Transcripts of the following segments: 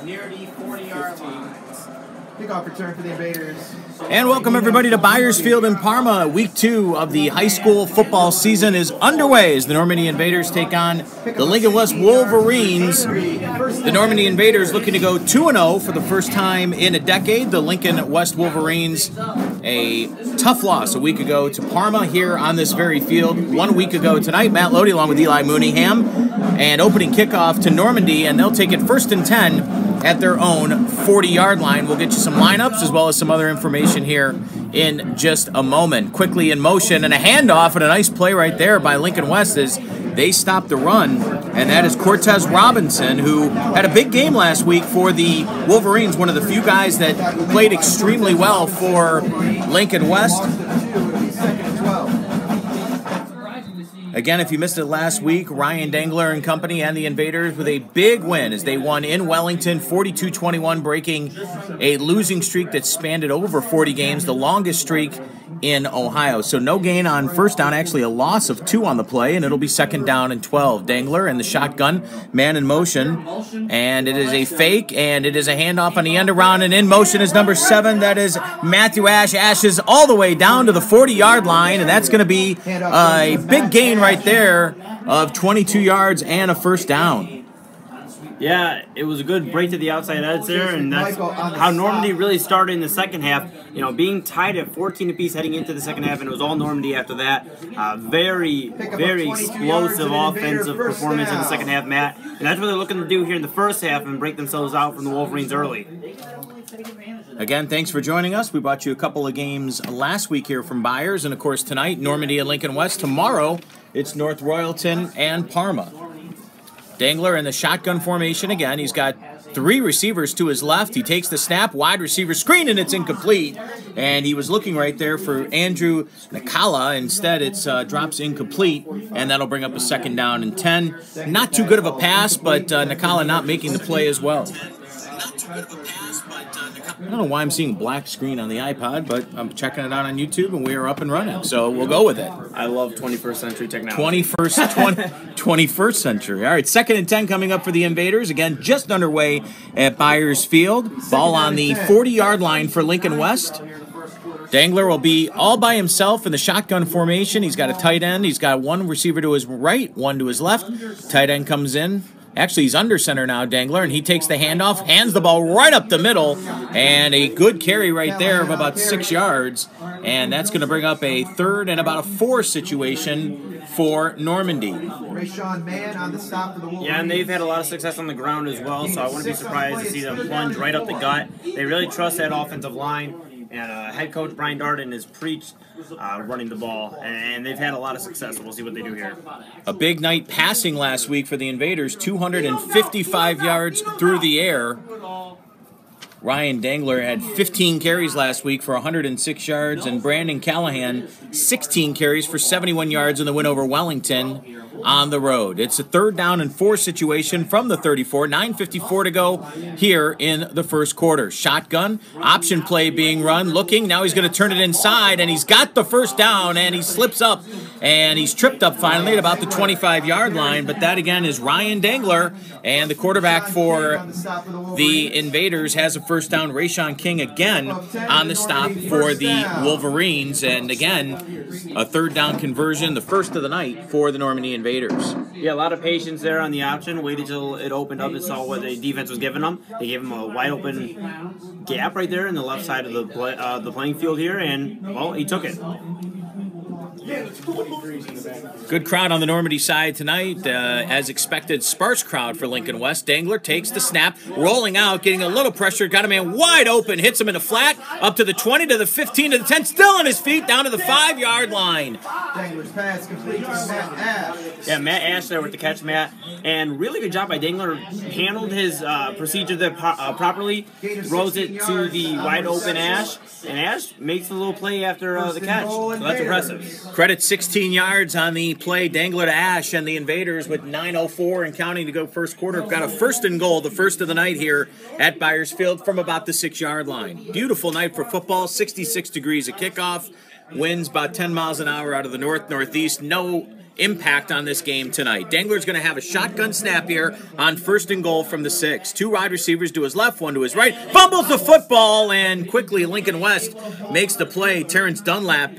near the 40-yard line. Kickoff return for the Invaders. And welcome everybody to Byers Field in Parma. Week 2 of the high school football season is underway as the Normandy Invaders take on the Lincoln West Wolverines. The Normandy Invaders looking to go 2-0 for the first time in a decade. The Lincoln West Wolverines, a tough loss a week ago to Parma here on this very field. 1 week ago tonight, Matt Lodi along with Eli Mooneyham, and opening kickoff to Normandy, and they'll take it 1st and 10 at their own 40-yard line. We'll get you some lineups as well as some other information here in just a moment. Quickly in motion, and a handoff, and a nice play right there by Lincoln West as they stop the run, and that is Cortez Robinson, who had a big game last week for the Wolverines, one of the few guys that played extremely well for Lincoln West. Again, if you missed it last week, Ryan Dangler and company and the Invaders with a big win as they won in Wellington, 42-21, breaking a losing streak that spanned it over 40 games, the longest streak in Ohio. So no gain on first down, actually a loss of 2 on the play, and it'll be 2nd down and 12. Dangler and the shotgun, man in motion, and it is a fake, and it is a handoff on the end around, and in motion is number 7, that is Matthew Ash. Ash is all the way down to the 40-yard line, and that's going to be a big gain right there of 22 yards and a first down. Yeah, it was a good break to the outside edge there, and that's how Normandy really started in the second half. You know, being tied at 14 apiece heading into the second half, and it was all Normandy after that. Very explosive offensive performance in the second half, Matt. And that's what they're looking to do here in the first half and break themselves out from the Wolverines early. Again, thanks for joining us. We brought you a couple of games last week here from Byers, and of course tonight, Normandy and Lincoln West. Tomorrow, it's North Royalton and Parma. Dangler in the shotgun formation again. He's got 3 receivers to his left. He takes the snap, wide receiver screen, and it's incomplete. And he was looking right there for Andrew Nakala. Instead, it drops incomplete, and that'll bring up a 2nd down and 10. Not too good of a pass, but Nakala not making the play as well. I don't know why I'm seeing a black screen on the iPod, but I'm checking it out on YouTube, and we are up and running. So we'll go with it. I love 21st century technology. 21st century. All right, 2nd and 10 coming up for the Invaders. Again, just underway at Byers Field. Ball on the 40-yard line for Lincoln West. Dangler will be all by himself in the shotgun formation. He's got a tight end. He's got 1 receiver to his right, 1 to his left. Tight end comes in. Actually, he's under center now, Dangler, and he takes the handoff, hands the ball right up the middle, and a good carry right there of about 6 yards, and that's going to bring up a 3rd and about a 4 situation for Normandy. Yeah, and they've had a lot of success on the ground as well, so I wouldn't be surprised to see them plunge right up the gut. They really trust that offensive line. And head coach Brian Darden has preached running the ball, and they've had a lot of success, so we'll see what they do here. A big night passing last week for the Invaders, 255 yards through the air. Ryan Dangler had 15 carries last week for 106 yards, and Brandon Callahan 16 carries for 71 yards in the win over Wellington on the road. It's a 3rd down and 4 situation from the 34. 9:54 to go here in the first quarter. Shotgun, option play being run, looking. Now he's going to turn it inside, and he's got the first down, and he slips up, and he's tripped up finally at about the 25-yard line. But that, again, is Ryan Dangler, and the quarterback for the Invaders has a first down. Rayshawn King again on the stop for the Wolverines, and again, a 3rd down conversion, the first of the night for the Normandy Invaders. Yeah, a lot of patience there on the option. Waited till it opened up and saw what the defense was giving them. They gave him a wide open gap right there in the left side of the playing field here, and, well, he took it. Good crowd on the Normandy side tonight. As expected, sparse crowd for Lincoln West. Dangler takes the snap, rolling out, getting a little pressure, got a man wide open, hits him in the flat, up to the 20, to the 15, to the 10, still on his feet, down to the 5-yard line. Dangler's pass complete to Matt Ash. Yeah, Matt Ash there with the catch, Matt. And really good job by Dangler. Handled his procedure there properly, throws it to the wide open Ash, and Ash makes a little play after the catch. So that's impressive. Credit 16 yards on the play. Dangler to Ash, and the Invaders with 9:04 and counting to go first quarter have got a 1st and goal, the first of the night here at Byers Field from about the 6-yard line. Beautiful night for football, 66 degrees at kickoff. Winds about 10 miles an hour out of the north-northeast. No impact on this game tonight. Dangler's going to have a shotgun snap here on 1st and goal from the 6. 2 wide receivers to his left, 1 to his right. Fumbles the football, and quickly Lincoln West makes the play. Terrence Dunlap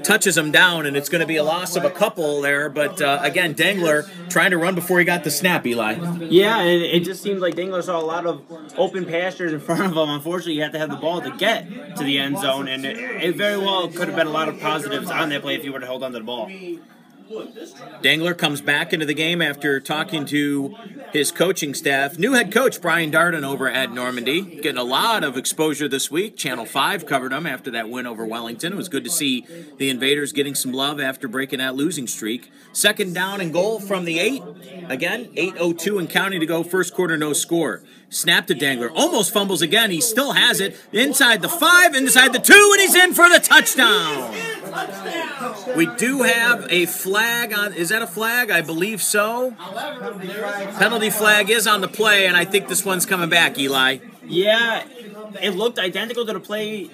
touches him down, and it's going to be a loss of a couple there. But, again, Dangler trying to run before he got the snap, Eli. Yeah, and it just seemed like Dangler saw a lot of open pastures in front of him. Unfortunately, you have to have the ball to get to the end zone, and it very well could have been a lot of positives on that play if you were to hold on to the ball. Dangler comes back into the game after talking to his coaching staff. New head coach Brian Darden over at Normandy, getting a lot of exposure this week. Channel 5 covered him after that win over Wellington. It was good to see the Invaders getting some love after breaking that losing streak. 2nd down and goal from the 8. Again, 8:02 and counting to go. 1st quarter, no score. Snap to Dangler. Almost fumbles again. He still has it. Inside the 5, inside the 2, and he's in for the touchdown. We do have a flag on. Is that a flag? I believe so. Penalty flag is on the play, and I think this one's coming back, Eli. Yeah, it looked identical to the play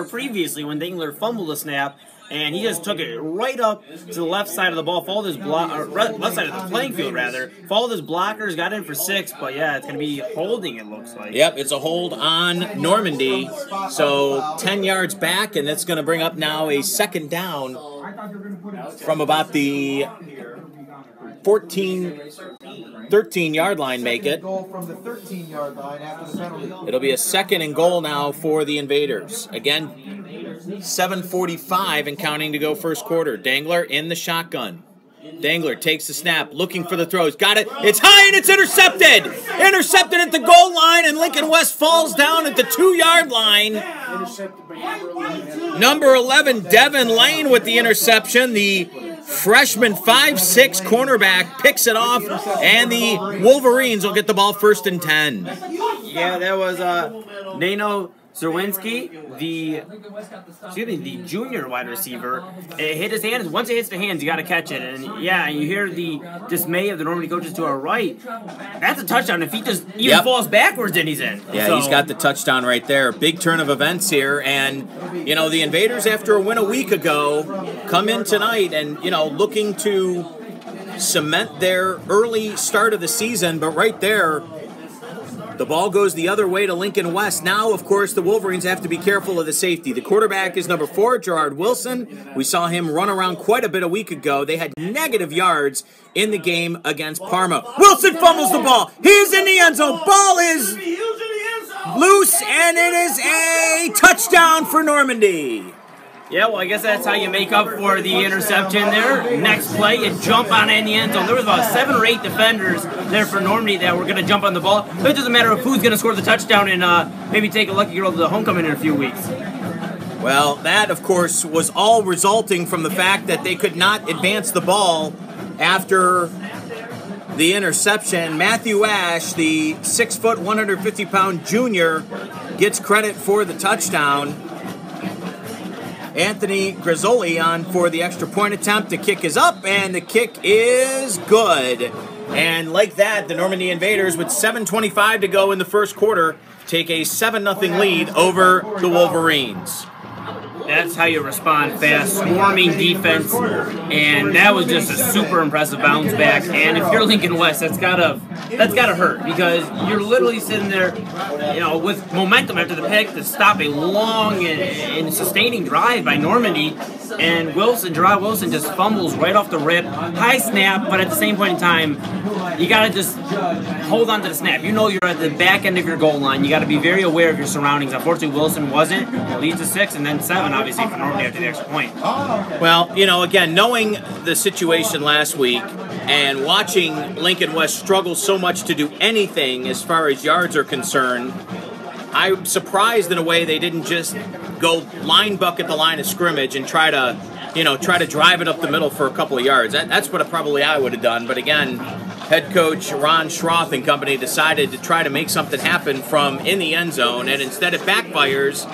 previously when Dangler fumbled the snap, and he just took it right up to the left side of the ball, followed his left side of the playing field rather, followed his blockers, got in for 6, but yeah, it's going to be holding, it looks like. Yep, it's a hold on Normandy, so 10 yards back, and that's going to bring up now a 2nd down from about the 13-yard line, make it. From the 13-yard line after the penalty. It'll be a 2nd and goal now for the Invaders. Again, 7:45 and counting to go 1st quarter. Dangler in the shotgun. Dangler takes the snap, looking for the throws. Got it. It's high and it's intercepted. Intercepted at the goal line, and Lincoln West falls down at the 2-yard line. Number 11, Devin Lane with the interception. The freshman 5'6" cornerback picks it off, and the Wolverines will get the ball 1st and 10. Yeah, that was Nano Zerwinski, the junior wide receiver. It hit his hands. Once it hits the hands, you got to catch it. And yeah, you hear the dismay of the Normandy coaches to our right. That's a touchdown. If he just even falls backwards, then he's in. Yeah, he's got the touchdown right there. Big turn of events here. And, you know, the Invaders, after a win a week ago, come in tonight and, you know, looking to cement their early start of the season. But right there, the ball goes the other way to Lincoln West. Now, of course, the Wolverines have to be careful of the safety. The quarterback is number 4, Gerard Wilson. We saw him run around quite a bit a week ago. They had negative yards in the game against Parma. Wilson fumbles the ball. He's in the end zone. Ball is loose, and it is a touchdown for Normandy. Yeah, well, I guess that's how you make up for the interception there. Next play, you jump on it in the end zone. There was about 7 or 8 defenders there for Normandy that were going to jump on the ball. So it doesn't matter who's going to score the touchdown and maybe take a lucky girl to the homecoming in a few weeks. Well, that, of course, was all resulting from the fact that they could not advance the ball after the interception. Matthew Ash, the 6', 150-pound junior, gets credit for the touchdown. Anthony Grizzoli on for the extra point attempt. The kick is up, and the kick is good. And like that, the Normandy Invaders, with 7:25 to go in the 1st quarter, take a 7-0 lead over the Wolverines. That's how you respond fast. Swarming defense, and that was just a super impressive bounce back. And if you're Lincoln West, that's gotta hurt, because you're literally sitting there, you know, with momentum after the pick to stop a long and sustaining drive by Normandy. And Gerard Wilson just fumbles right off the rip. High snap, but at the same point in time, you got to just hold on to the snap. You know you're at the back end of your goal line. You got to be very aware of your surroundings. Unfortunately, Wilson wasn't. It leads to 6 and then 7, obviously, for Normandy after the extra point. Well, you know, again, knowing the situation last week and watching Lincoln West struggle so much to do anything as far as yards are concerned, I'm surprised in a way they didn't just go line bucket the line of scrimmage and try to drive it up the middle for a couple of yards. That's what probably I would have done. But again, head coach Ron Schroth and company decided to try to make something happen from in the end zone, and instead it backfires,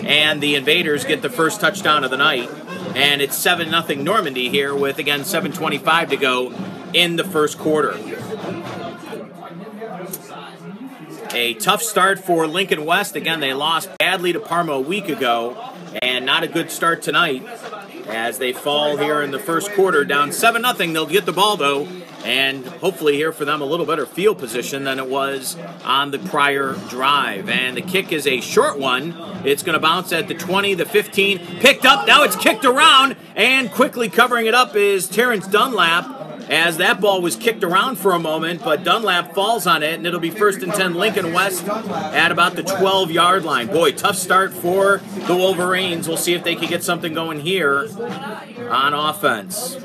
and the Invaders get the first touchdown of the night, and it's 7-0 Normandy here with, again, 7:25 to go in the 1st quarter. A tough start for Lincoln West. Again, they lost badly to Parma a week ago, and not a good start tonight. as they fall here in the first quarter, down 7-0. They'll get the ball, though, and hopefully here for them a little better field position than it was on the prior drive. And the kick is a short one. It's going to bounce at the 20, the 15, picked up. Now it's kicked around, and quickly covering it up is Terrence Dunlap, as that ball was kicked around for a moment, but Dunlap falls on it, and it'll be 1st and 10 Lincoln West at about the 12-yard line. Boy, tough start for the Wolverines. We'll see if they can get something going here on offense.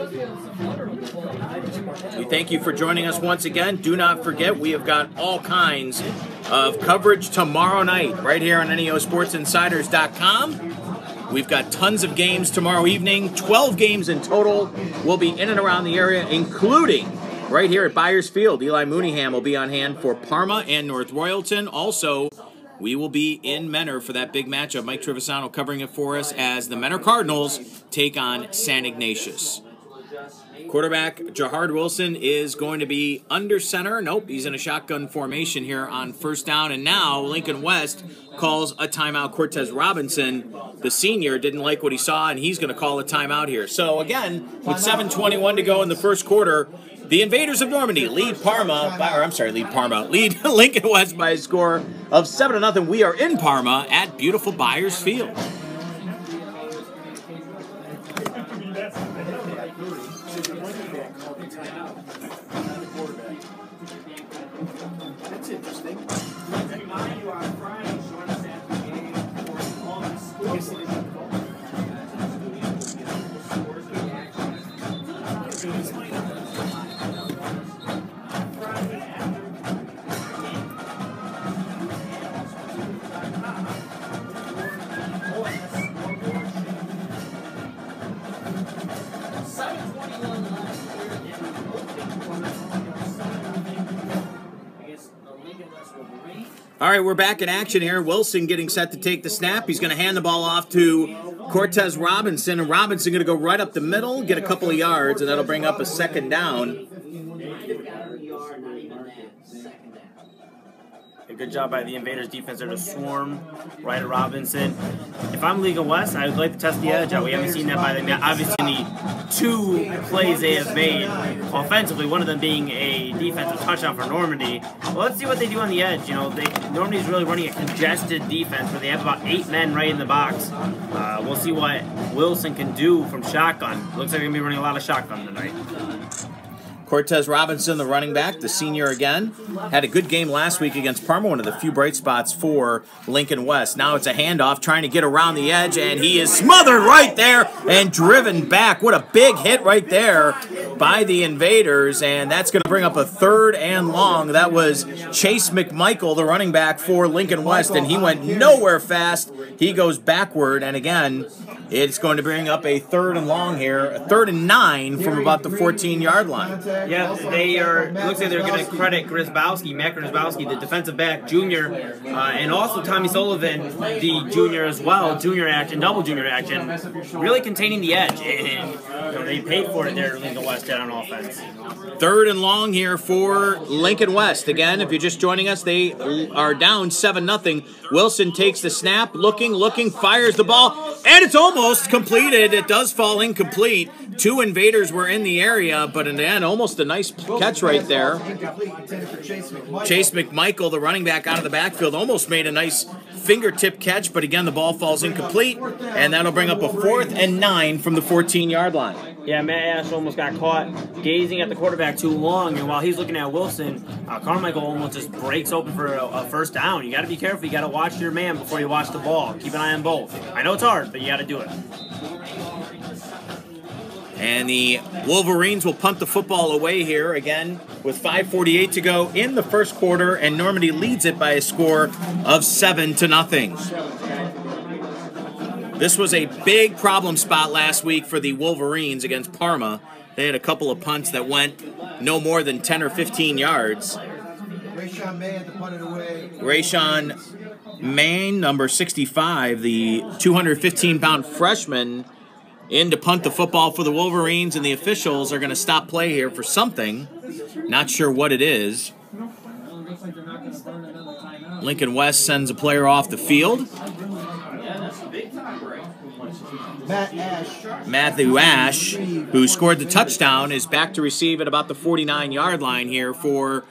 We thank you for joining us once again. Do not forget, we have got all kinds of coverage tomorrow night right here on NEOSportsInsiders.com. We've got tons of games tomorrow evening, 12 games in total. We'll be in and around the area, including right here at Byers Field. Eli Mooneyham will be on hand for Parma and North Royalton. Also, we will be in Menor for that big matchup. Mike Trevisano covering it for us as the Menor Cardinals take on San Ignatius. Quarterback Jahard Wilson is going to be under center. Nope, he's in a shotgun formation here on 1st down. And now Lincoln West calls a timeout. Cortez Robinson, the senior, didn't like what he saw, and he's going to call a timeout here. So again, with 7:21 to go in the first quarter, the Invaders of Normandy lead Lincoln West by a score of 7-0. We are in Parma at beautiful Byers Field. That's interesting. All right, we're back in action here. Wilson getting set to take the snap. He's going to hand the ball off to Cortez Robinson, and Robinson going to go right up the middle, get a couple of yards, and that'll bring up a 2nd down. A good job by the Invaders defense there to swarm right at Robinson. If I'm Lincoln West, I would like to test the edge out. We haven't seen that by them. Obviously, in the 2 plays they have made offensively, one of them being a defensive touchdown for Normandy. Well, let's see what they do on the edge. You know, Normandy's really running a congested defense where they have about 8 men right in the box. We'll see what Wilson can do from shotgun. Looks like they're going to be running a lot of shotgun tonight. Cortez Robinson, the running back, the senior again, had a good game last week against Parma, one of the few bright spots for Lincoln West. Now it's a handoff trying to get around the edge, and he is smothered right there and driven back. What a big hit right there by the Invaders, and that's going to bring up a 3rd and long. That was Chase McMichael, the running back for Lincoln West, and he went nowhere fast. He goes backward, and again, it's going to bring up a 3rd and long here, a 3rd and 9 from about the 14-yard line. Yeah, it looks like they're going to credit Matt Grisbowski, the defensive back, junior, and also Tommy Sullivan, the junior as well, junior action, double junior action, really containing the edge, and they paid for it there, Lincoln West did on offense. 3rd and long here for Lincoln West. Again, if you're just joining us, they are down 7-0. Wilson takes the snap, looking, fires the ball, and it's almost completed. It does fall incomplete. 2 Invaders were in the area, but in the end, almost a nice catch right there. Chase McMichael, the running back out of the backfield, almost made a nice fingertip catch, but again, the ball falls incomplete, and that'll bring up a 4th and 9 from the 14-yard line. Yeah, Matt Ash almost got caught gazing at the quarterback too long, and while he's looking at Wilson, Carmichael almost just breaks open for a 1st down. You got to be careful. You got to watch your man before you watch the ball. Keep an eye on both. I know it's hard, but you got to do it. And the Wolverines will punt the football away here again with 5:48 to go in the first quarter, and Normandy leads it by a score of 7-0. This was a big problem spot last week for the Wolverines against Parma. They had a couple of punts that went no more than 10 or 15 yards. Rayshawn Main, number 65, the 215-pound freshman, in to punt the football for the Wolverines, and the officials are going to stop play here for something. Not sure what it is. Lincoln West sends a player off the field. Matthew Ash, who scored the touchdown, is back to receive at about the 49-yard line here for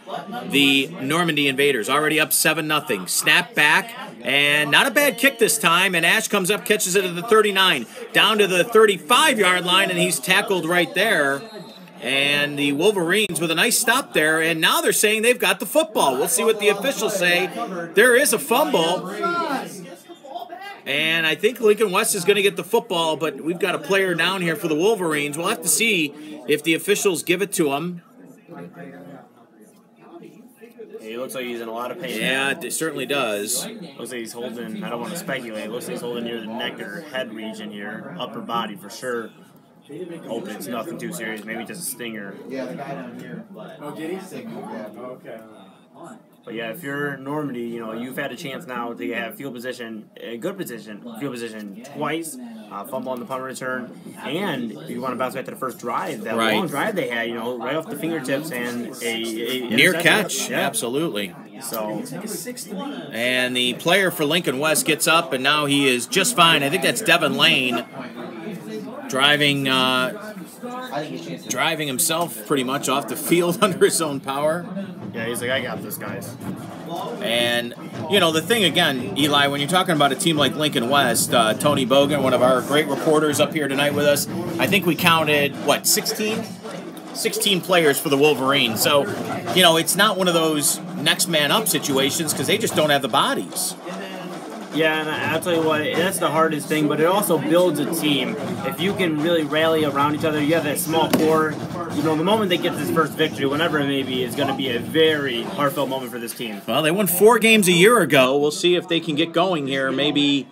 the Normandy Invaders. Already up 7-0. Snap back, and not a bad kick this time, and Ash comes up, catches it at the 39, down to the 35-yard line, and he's tackled right there. And the Wolverines with a nice stop there, and now they're saying they've got the football. We'll see what the officials say. There is a fumble, and I think Lincoln West is going to get the football, but we've got a player down here for the Wolverines. We'll have to see if the officials give it to him. He looks like he's in a lot of pain. Yeah, it certainly does. Looks like he's holding, I don't want to speculate, it looks like he's holding near the neck or head region here, upper body for sure. Hope it's nothing too serious, maybe just a stinger. Yeah, the guy down here. Oh, did he? Okay. But yeah, if you're Normandy, you know, you've had a chance now to have field position, a good position, field position twice, fumble on the punt return, and if you want to bounce back to the first drive, that long drive they had, you know, right off the fingertips and a near catch, absolutely. So, and the player for Lincoln West gets up, and now he is just fine. I think that's Devin Lane driving himself pretty much off the field under his own power. Yeah, he's like, I got this, guys. And, you know, the thing again, Eli, when you're talking about a team like Lincoln West, Tony Bogan, one of our great reporters up here tonight with us, I think we counted, 16 players for the Wolverines. So, you know, it's not one of those next man up situations because they just don't have the bodies. Yeah, and I'll tell you what, that's the hardest thing, but it also builds a team. If you can really rally around each other, you have that small core, you know, the moment they get this first victory, whenever it may be, is going to be a very heartfelt moment for this team. Well, they won 4 games a year ago. We'll see if they can get going here, maybe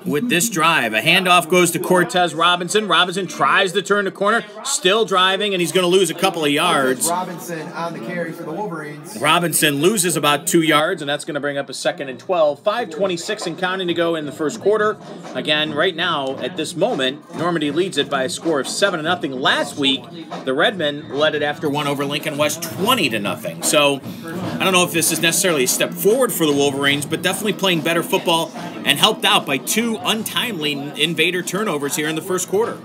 with this drive. A handoff goes to Cortez Robinson. Robinson tries to turn the corner, still driving, and he's going to lose a couple of yards. Robinson on the carry for the Wolverines. Robinson loses about 2 yards, and that's going to bring up a 2nd and 12. 5:26 and counting to go in the first quarter. Again, right now, at this moment, Normandy leads it by a score of 7-0. Last week, the Redmen led it after one over Lincoln West 20-0. So, I don't know if this is necessarily a step forward for the Wolverines, but definitely playing better football and helped out by 2 untimely Invader turnovers here in the first quarter.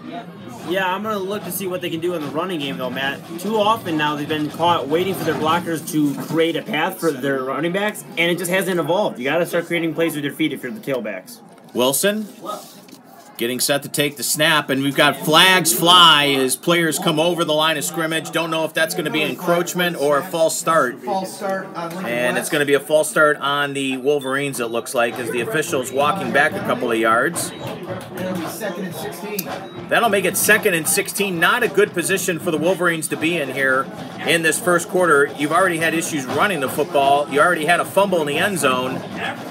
Yeah, I'm going to look to see what they can do in the running game, though, Matt. Too often now they've been caught waiting for their blockers to create a path for their running backs, and it just hasn't evolved. You got to start creating plays with your feet if you're the tailbacks. Wilson getting set to take the snap, and we've got flags fly as players come over the line of scrimmage. Don't know if that's going to be encroachment or a false start. False start on Lincoln And West. it's going to be a false start on the Wolverines, it looks like, as the official's walking back a couple of yards. It'll be 2nd and 16. That'll make it 2nd and 16. Not a good position for the Wolverines to be in here in this first quarter. You've already had issues running the football. You already had a fumble in the end zone,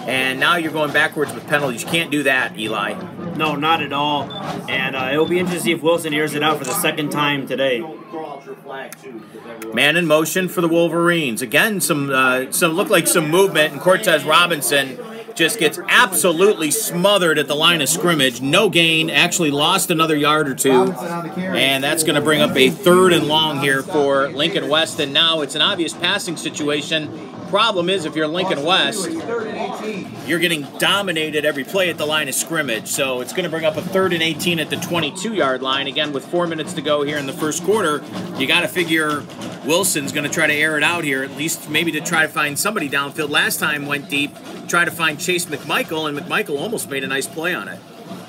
and now you're going backwards with penalties. You can't do that, Eli. No, not at all. And it'll be interesting to see if Wilson airs it out for the 2nd time today. Man in motion for the Wolverines. Again, some look like some movement, and Cortez Robinson just gets absolutely smothered at the line of scrimmage. No gain, actually lost another yard or 2. And that's going to bring up a 3rd and long here for Lincoln West. And now it's an obvious passing situation. Problem is, if you're Lincoln West, you're getting dominated every play at the line of scrimmage. So it's going to bring up a 3rd and 18 at the 22-yard line. Again, with 4 minutes to go here in the first quarter, you got to figure Wilson's going to try to air it out here, at least maybe to try to find somebody downfield. Last time went deep, try to find Chase McMichael, and McMichael almost made a nice play on it.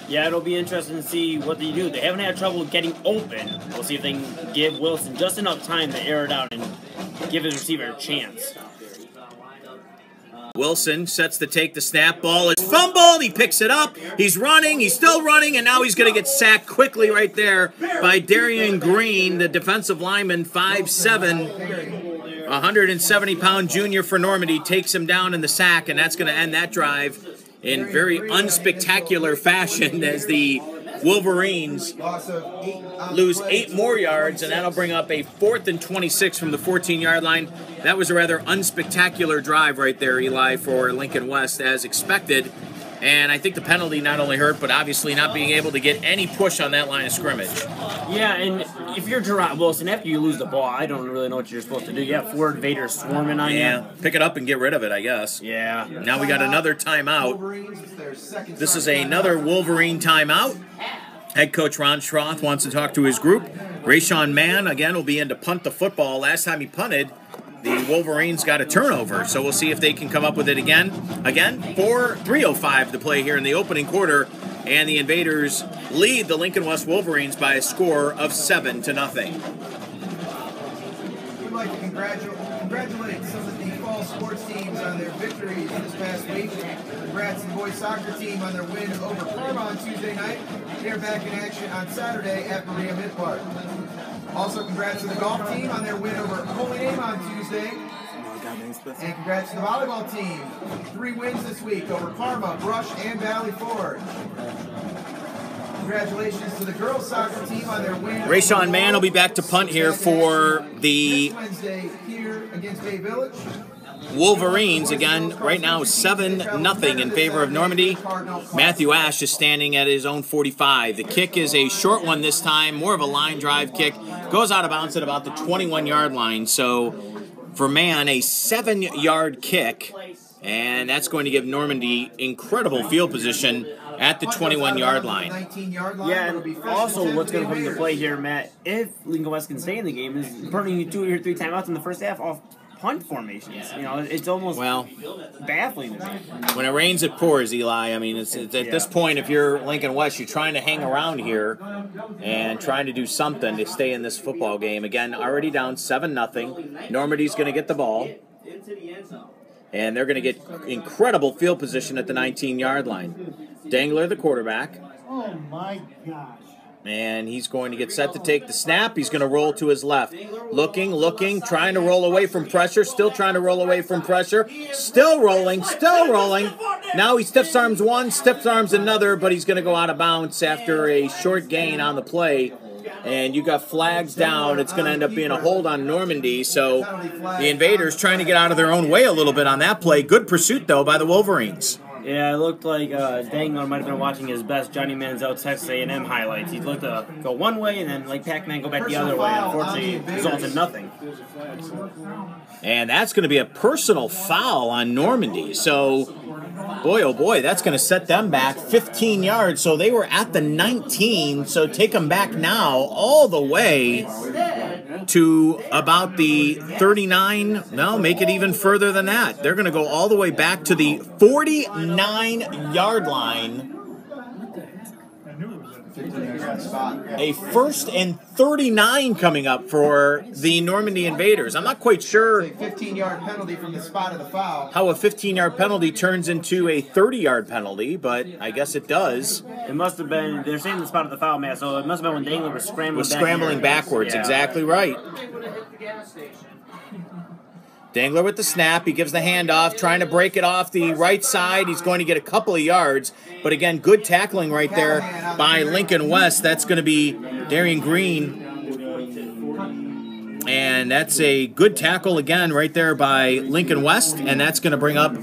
Yeah, it'll be interesting to see what they do. They haven't had trouble getting open. We'll see if they can give Wilson just enough time to air it out and give his receiver a chance. Wilson sets to take the snap. Ball is fumbled. He picks it up. He's running. He's still running, and now he's going to get sacked quickly right there by Darian Green, the defensive lineman, 5'7", 170-pound junior for Normandy, takes him down in the sack, and that's going to end that drive in very unspectacular fashion as the Wolverines lose 8 more yards, and that'll bring up a 4th and 26 from the 14-yard line. That was a rather unspectacular drive right there, Eli, for Lincoln West, as expected. And I think the penalty not only hurt, but obviously not being able to get any push on that line of scrimmage. Yeah, and if you're Gerard Wilson, after you lose the ball, I don't really know what you're supposed to do. You have 4 Invaders swarming on you. Yeah, pick it up and get rid of it, I guess. Yeah. Now we got another timeout. This is another Wolverine timeout. Head coach Ron Schroth wants to talk to his group. Rayshawn Mann, again, will be in to punt the football. Last time he punted, the Wolverines got a turnover, so we'll see if they can come up with it again. Again, 3:05 to play here in the opening quarter, and the Invaders lead the Lincoln West Wolverines by a score of 7-0. We'd like to congratulate some of the fall sports teams on their victories this past week. Congrats to the boys soccer team on their win over Parma on Tuesday night. They're back in action on Saturday at Maria Mid Park. Also, congrats to the golf team on their win over Holy Name on Tuesday. And congrats to the volleyball team. 3 wins this week over Parma, Brush, and Valley Forge. Congratulations to the girls soccer team on their win. Rayshawn Mann will be back to punt here for the Wednesday here against Bay Village. Wolverines. Again, right now 7-0 in favor of Normandy. Matthew Ash is standing at his own 45. The kick is a short one this time, more of a line drive kick. Goes out of bounds at about the 21-yard line. So for Mann, a 7-yard kick, and that's going to give Normandy incredible field position at the 21-yard line. Yeah, and also what's going to come into play here, Matt, if Lincoln West can stay in the game, is burning 2 or 3 timeouts in the first half off punt formations. You know, it's almost baffling to me. When it rains, it pours, Eli. I mean, it's at this point, if you're Lincoln West, you're trying to hang around here and trying to do something to stay in this football game. Again, already down 7-0. Normandy's going to get the ball, and they're going to get incredible field position at the 19-yard line. Dangler, the quarterback. Oh, my gosh. And he's going to get set to take the snap. He's going to roll to his left. Looking, trying to roll away from pressure. Still trying to roll away from pressure. Still rolling. Now he stiff arms one, stiff arms another, but he's going to go out of bounds after a short gain on the play. And you got flags down. It's going to end up being a hold on Normandy. So the Invaders trying to get out of their own way a little bit on that play. Good pursuit, though, by the Wolverines. Yeah, it looked like Dangler might have been watching his best Johnny Manziel Texas A&M highlights. He looked to go one way and then, like Pac-Man, go back the other way. Unfortunately, it results in nothing. And that's going to be a personal foul on Normandy. So, boy, oh boy, that's going to set them back 15 yards. So they were at the 19. So take them back now all the way to about the 39. No, make it even further than that. They're going to go all the way back to the 49-yard line. A 1st and 39 coming up for the Normandy Invaders. I'm not quite sure 15-yard penalty from the spot of the foul. How a 15-yard penalty turns into a 30-yard penalty, but I guess it does. It must have been, they're saying the spot of the foul, Matt, so it must have been when Dangler was scrambling backwards. Yeah. Exactly right. Dangler with the snap. He gives the handoff, trying to break it off the right side. He's going to get a couple of yards. But again, good tackling right there by Lincoln West. That's going to be Darian Green. And that's a good tackle again right there by Lincoln West. And that's going to bring up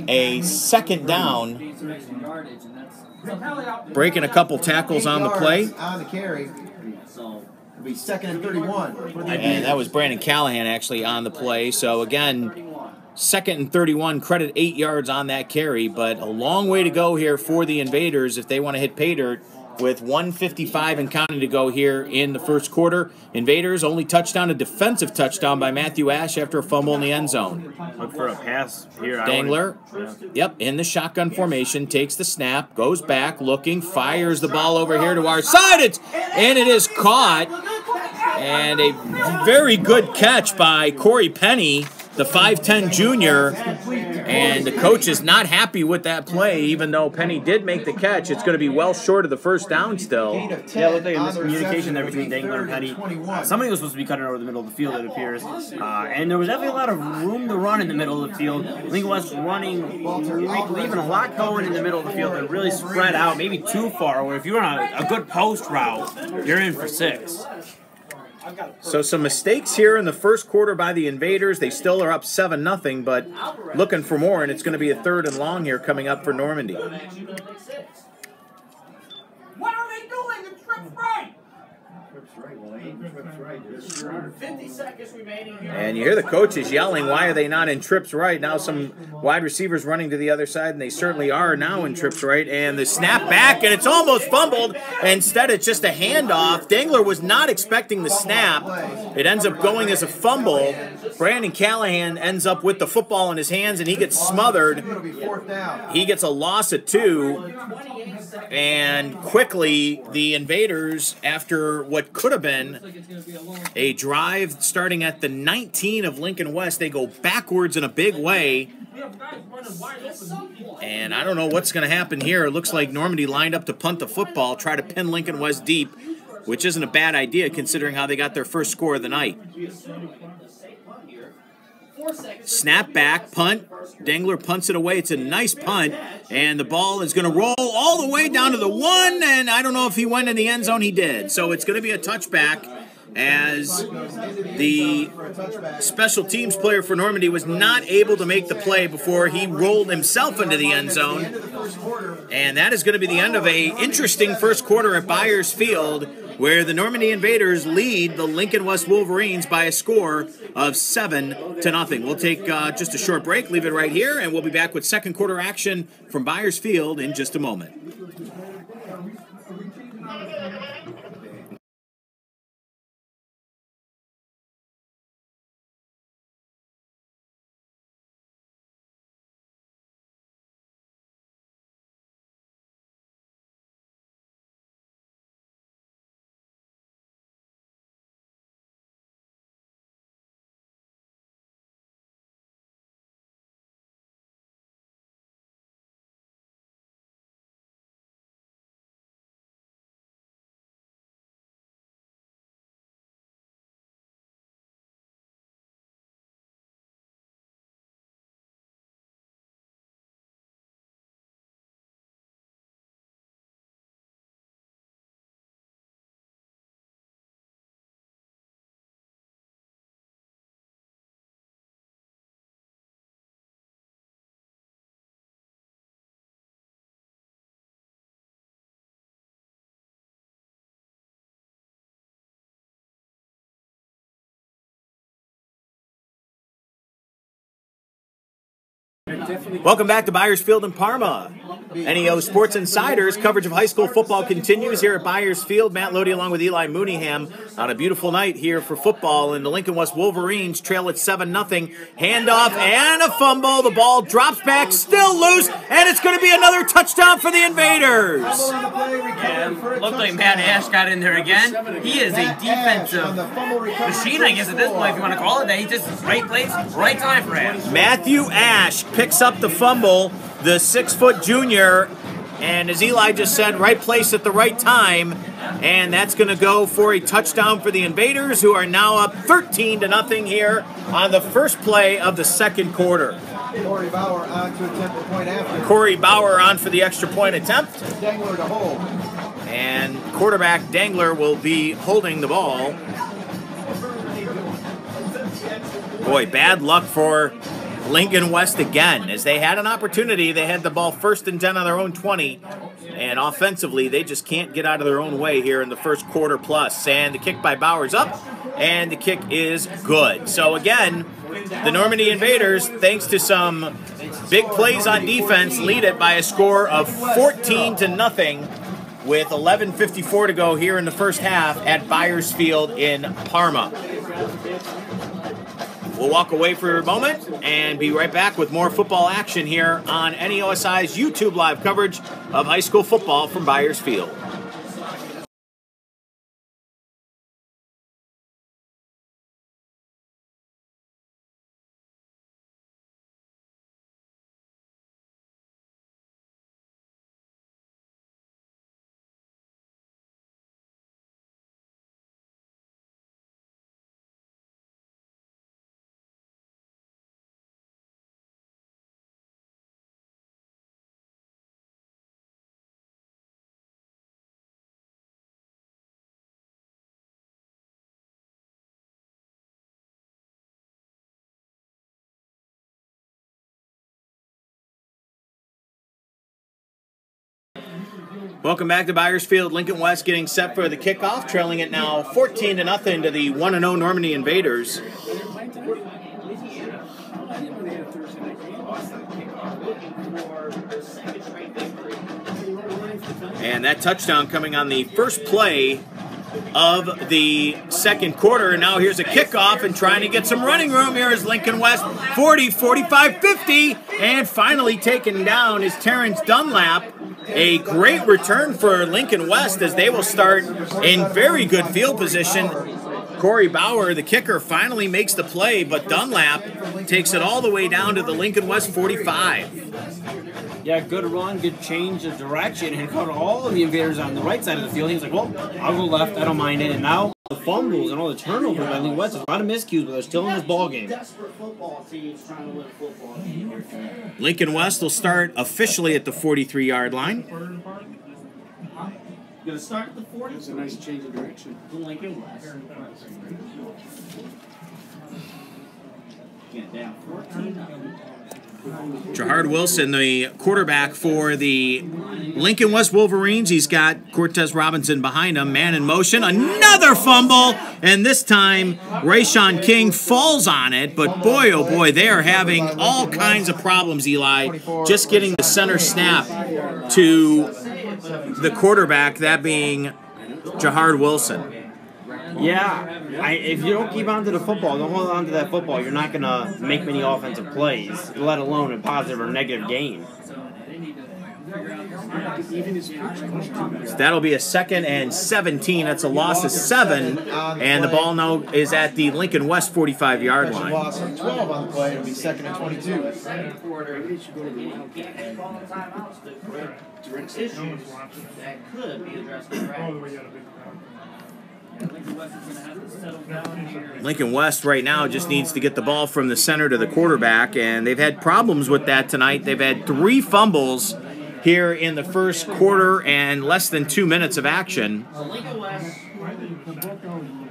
a 2nd down. Breaking a couple tackles on the play. On the carry. It'll be 2nd and 31. And that was Brandon Callahan actually on the play. So again, 2nd and 31, credit 8 yards on that carry, but a long way to go here for the Invaders if they want to hit pay dirt with 1:55 and counting to go here in the first quarter. Invaders only touchdown, a defensive touchdown by Matthew Ash after a fumble in the end zone. Look for a pass here. Dangler, in the shotgun formation, takes the snap, goes back, looking, fires the ball over here to our side, and it is caught. And a very good catch by Corey Penny, the 5'10 junior, and the coach is not happy with that play, even though Penny did make the catch. It's going to be well short of the first down still. Yeah, it looked like a miscommunication there between Dangler and Penny. Somebody was supposed to be cutting over the middle of the field, it appears. And there was definitely a lot of room to run in the middle of the field. Lincoln West running, leaving a lot going in the middle of the field that really spread out, maybe too far, where if you run a good post route, you're in for 6. So some mistakes here in the first quarter by the Invaders. They still are up 7-0, but looking for more, and it's going to be a 3rd and long here coming up for Normandy. What are they doing? The trip's right. 50 seconds remaining here. And you hear the coaches yelling, why are they not in trips right? Now some wide receivers running to the other side, and they certainly are now in trips right. And the snap back, and it's almost fumbled. Instead, it's just a handoff. Dangler was not expecting the snap. It ends up going as a fumble. Brandon Callahan ends up with the football in his hands, and he gets smothered. He gets a loss of 2. And quickly, the Invaders, after what could have been a drive starting at the 19 of Lincoln West, they go backwards in a big way. And I don't know what's going to happen here. It looks like Normandy lined up to punt the football, try to pin Lincoln West deep, which isn't a bad idea considering how they got their first score of the night. Snap back, punt. Dangler punts it away. It's a nice punt, and the ball is going to roll all the way down to the 1, and I don't know if he went in the end zone. He did. So it's going to be a touchback as the special teams player for Normandy was not able to make the play before he rolled himself into the end zone. And that is going to be the end of an interesting first quarter at Byers Field, where the Normandy Invaders lead the Lincoln West Wolverines by a score of 7-0. We'll take just a short break, leave it right here, and we'll be back with second quarter action from Byers Field in just a moment. Welcome back to Byers Field in Parma. NEO Sports Insiders coverage of high school football continues here at Byers Field. Matt Lodi along with Eli Mooneyham on a beautiful night here for football. And the Lincoln West Wolverines trail at 7-0. Handoff and a fumble. The ball drops back, still loose, and it's going to be another touchdown for the Invaders. And looked like Matt Ash got in there again. He is a defensive machine, I guess, at this point, if you want to call it that. He just right place, right time for Ash. Matthew Ash picks up the fumble, the 6-foot junior, and as Eli just said, right place at the right time, and that's going to go for a touchdown for the Invaders, who are now up 13-0 here on the first play of the second quarter. Corey Bauer on to attempt the point after. Corey Bauer on for the extra point attempt. Dangler to hold. And quarterback Dangler will be holding the ball. Boy, bad luck for Lincoln West again. As they had an opportunity, they had the ball 1st and 10 on their own 20. And offensively, they just can't get out of their own way here in the first quarter plus. And the kick by Bauer's up, and the kick is good. So again, the Normandy Invaders, thanks to some big plays on defense, lead it by a score of 14-0 with 11:54 to go here in the first half at Byers Field in Parma. We'll walk away for a moment and be right back with more football action here on NEOSI's YouTube live coverage of high school football from Byers Field. Welcome back to Byers Field. Lincoln West getting set for the kickoff, trailing it now 14-0 to the 1-0 Normandy Invaders. And that touchdown coming on the first play of the second quarter. And now here's a kickoff and trying to get some running room. Here is Lincoln West, 40, 45, 50. And finally taken down is Terrence Dunlap. A great return for Lincoln West as they will start in very good field position. Corey Bauer, the kicker, finally makes the play, but Dunlap takes it all the way down to the Lincoln West 45. Yeah, good run, good change of direction, and caught all of the Invaders on the right side of the field. He was like, well, I'll go left, I don't mind it. And now the fumbles and all the turnovers by Lincoln West, there's a lot of miscues, but they're still in this ball game. Lincoln West will start officially at the 43-yard line. Going to start at the 40. It's a nice change of direction. Lincoln West. Get down 14. Jahard Wilson, the quarterback for the Lincoln West Wolverines. He's got Cortez Robinson behind him. Man in motion. Another fumble. And this time, Rayshawn King falls on it. But boy, oh boy, they are having all kinds of problems, Eli. Just getting the center snap to the quarterback, that being Jahard Wilson. Yeah, if you don't keep on to the football, don't hold on to that football, you're not going to make many offensive plays, let alone a positive or negative gain. So that'll be a 2nd and 17. That's a loss of 7. And the ball now is at the Lincoln West 45-yard line. Loss of 12 on the play. It'll be 2nd and 22. That could be addressed in practice. Lincoln West right now just needs to get the ball from the center to the quarterback, and they've had problems with that tonight. They've had 3 fumbles here in the first quarter and less than 2 minutes of action.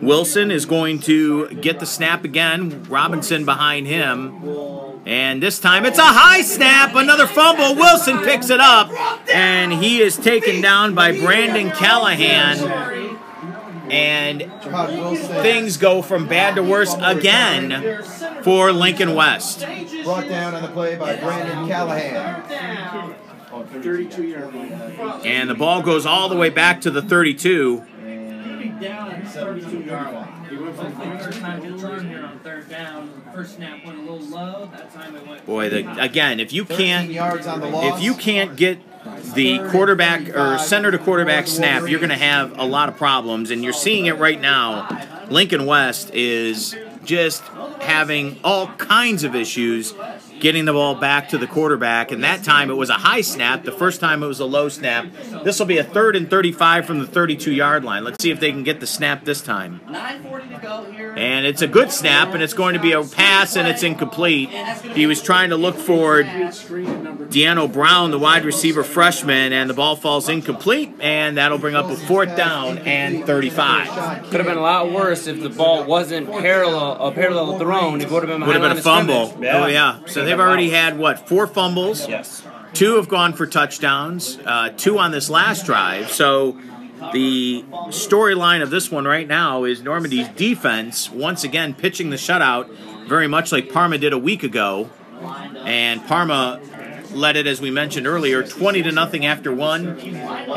Wilson is going to get the snap again. Robinson behind him. And this time it's a high snap, another fumble. Wilson picks it up, and he is taken down by Brandon Callahan. And things go from bad to worse again for Lincoln West. Brought down on the play by Brandon Callahan. 32-yard line. And the ball goes all the way back to the 32. Down at the 32-yard line. First time he learned here on 3rd down. First snap went a little low. That time it went. Boy, again, if you can't get the quarterback or center to quarterback snap, you're going to have a lot of problems, and you're seeing it right now. Lincoln West is just having all kinds of issues getting the ball back to the quarterback, and that time it was a high snap. The first time it was a low snap. This will be a 3rd and 35 from the 32-yard line. Let's see if they can get the snap this time. 9:40 to go here. And it's a good snap, and it's going to be a pass, and it's incomplete. He was trying to look for Deanno Brown, the wide receiver freshman, and the ball falls incomplete, and that'll bring up a 4th down and 35. Could have been a lot worse if the ball wasn't parallel thrown. It would have been a fumble. Yeah. Oh, yeah. So they've already had, 4 fumbles? Yes. 2 have gone for touchdowns, 2 on this last drive. So the storyline of this one right now is Normandy's defense, once again, pitching the shutout, very much like Parma did a week ago. And Parma led it, as we mentioned earlier, 20-0 after 1,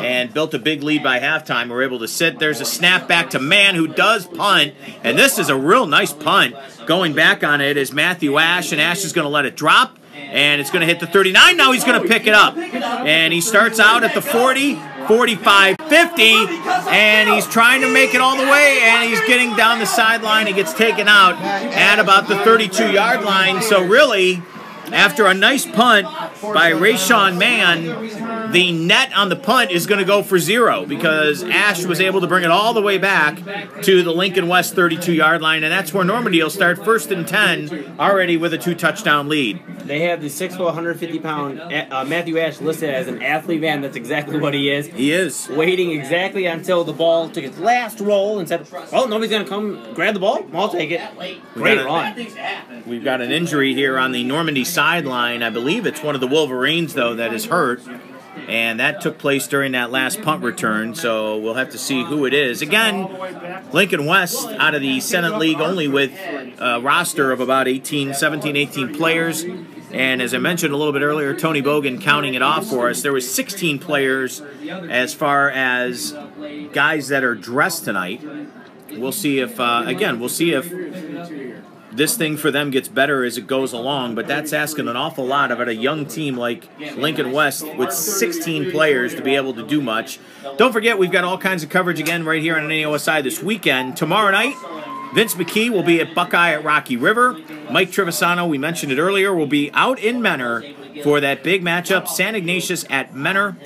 and built a big lead by halftime. We're able to sit. There's a snap back to Mann, who does punt, and this is a real nice punt. Going back on it is Matthew Ash, and Ash is going to let it drop, and it's going to hit the 39. Now he's going to pick it up, and he starts out at the 40, 45, 50, and he's trying to make it all the way, and he's getting down the sideline. He gets taken out at about the 32-yard line. So really, after a nice punt by Rayshawn Mann, the net on the punt is going to go for 0 because Ash was able to bring it all the way back to the Lincoln West 32-yard line, and that's where Normandy will start 1st and 10, already with a 2-touchdown lead. They have the 6'4", 150-pound Matthew Ash listed as an athlete van. That's exactly what he is. He is. Waiting exactly until the ball took its last roll and said, oh, nobody's going to come grab the ball? I'll take it. Great run. We've got an injury here on the Normandy sideline. I believe it's one of the Wolverines, though, that is hurt. and that took place during that last punt return, so we'll have to see who it is. Again, Lincoln West out of the Senate League only with a roster of about 17, 18 players. And as I mentioned a little bit earlier, Tony Bogan counting it off for us. There was 16 players as far as guys that are dressed tonight. We'll see if, we'll see if this thing for them gets better as it goes along, but that's asking an awful lot of a young team like Lincoln West with 16 players to be able to do much. Don't forget, we've got all kinds of coverage again right here on NEOSI this weekend. Tomorrow night, Vince McKee will be at Buckeye at Rocky River. Mike Trevisano, we mentioned it earlier, will be out in Menor for that big matchup, San Ignatius at Menor.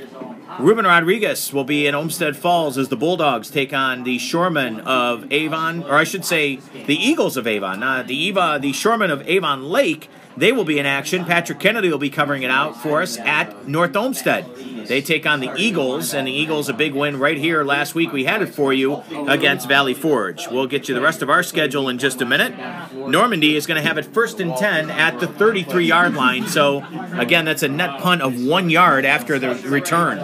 Ruben Rodriguez will be in Olmsted Falls as the Bulldogs take on the Shoremen of Avon, or I should say the Eagles of Avon, the Shoremen of Avon Lake. They will be in action. Patrick Kennedy will be covering it out for us at North Olmsted. They take on the Eagles, and the Eagles a big win right here last week. We had it for you against Valley Forge. We'll get you the rest of our schedule in just a minute. Normandy is going to have it 1st and 10 at the 33-yard line. So, again, that's a net punt of 1 yard after the return.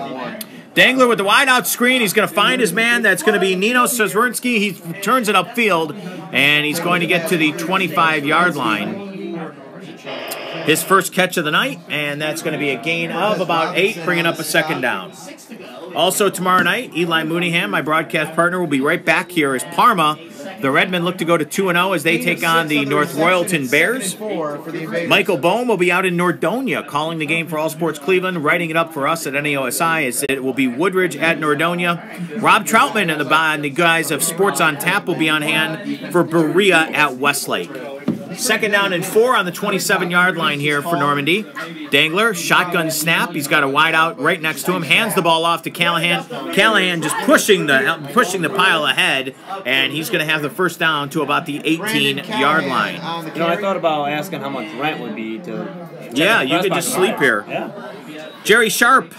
Dangler with the wide-out screen. He's going to find his man. That's going to be Nino Soswernski. He turns it upfield, and he's going to get to the 25-yard line. His first catch of the night, and that's going to be a gain of about 8, bringing up a 2nd down. Also tomorrow night, Eli Mooneyham, my broadcast partner, will be right back here as Parma. The Redmen look to go to 2-0 as they take on the North Royalton Bears. Michael Bohm will be out in Nordonia calling the game for All Sports Cleveland, writing it up for us at NEOSI. As it will be Woodridge at Nordonia. Rob Troutman and the guys of Sports on Tap will be on hand for Berea at Westlake. 2nd down and 4 on the 27-yard line here for Normandy. Dangler, shotgun snap. He's got a wide out right next to him. Hands the ball off to Callahan. Callahan just pushing the pile ahead, and he's going to have the 1st down to about the 18-yard line. You know, I thought about asking how much rent would be to. Yeah, you could just sleep here. Yeah. Jerry Sharp,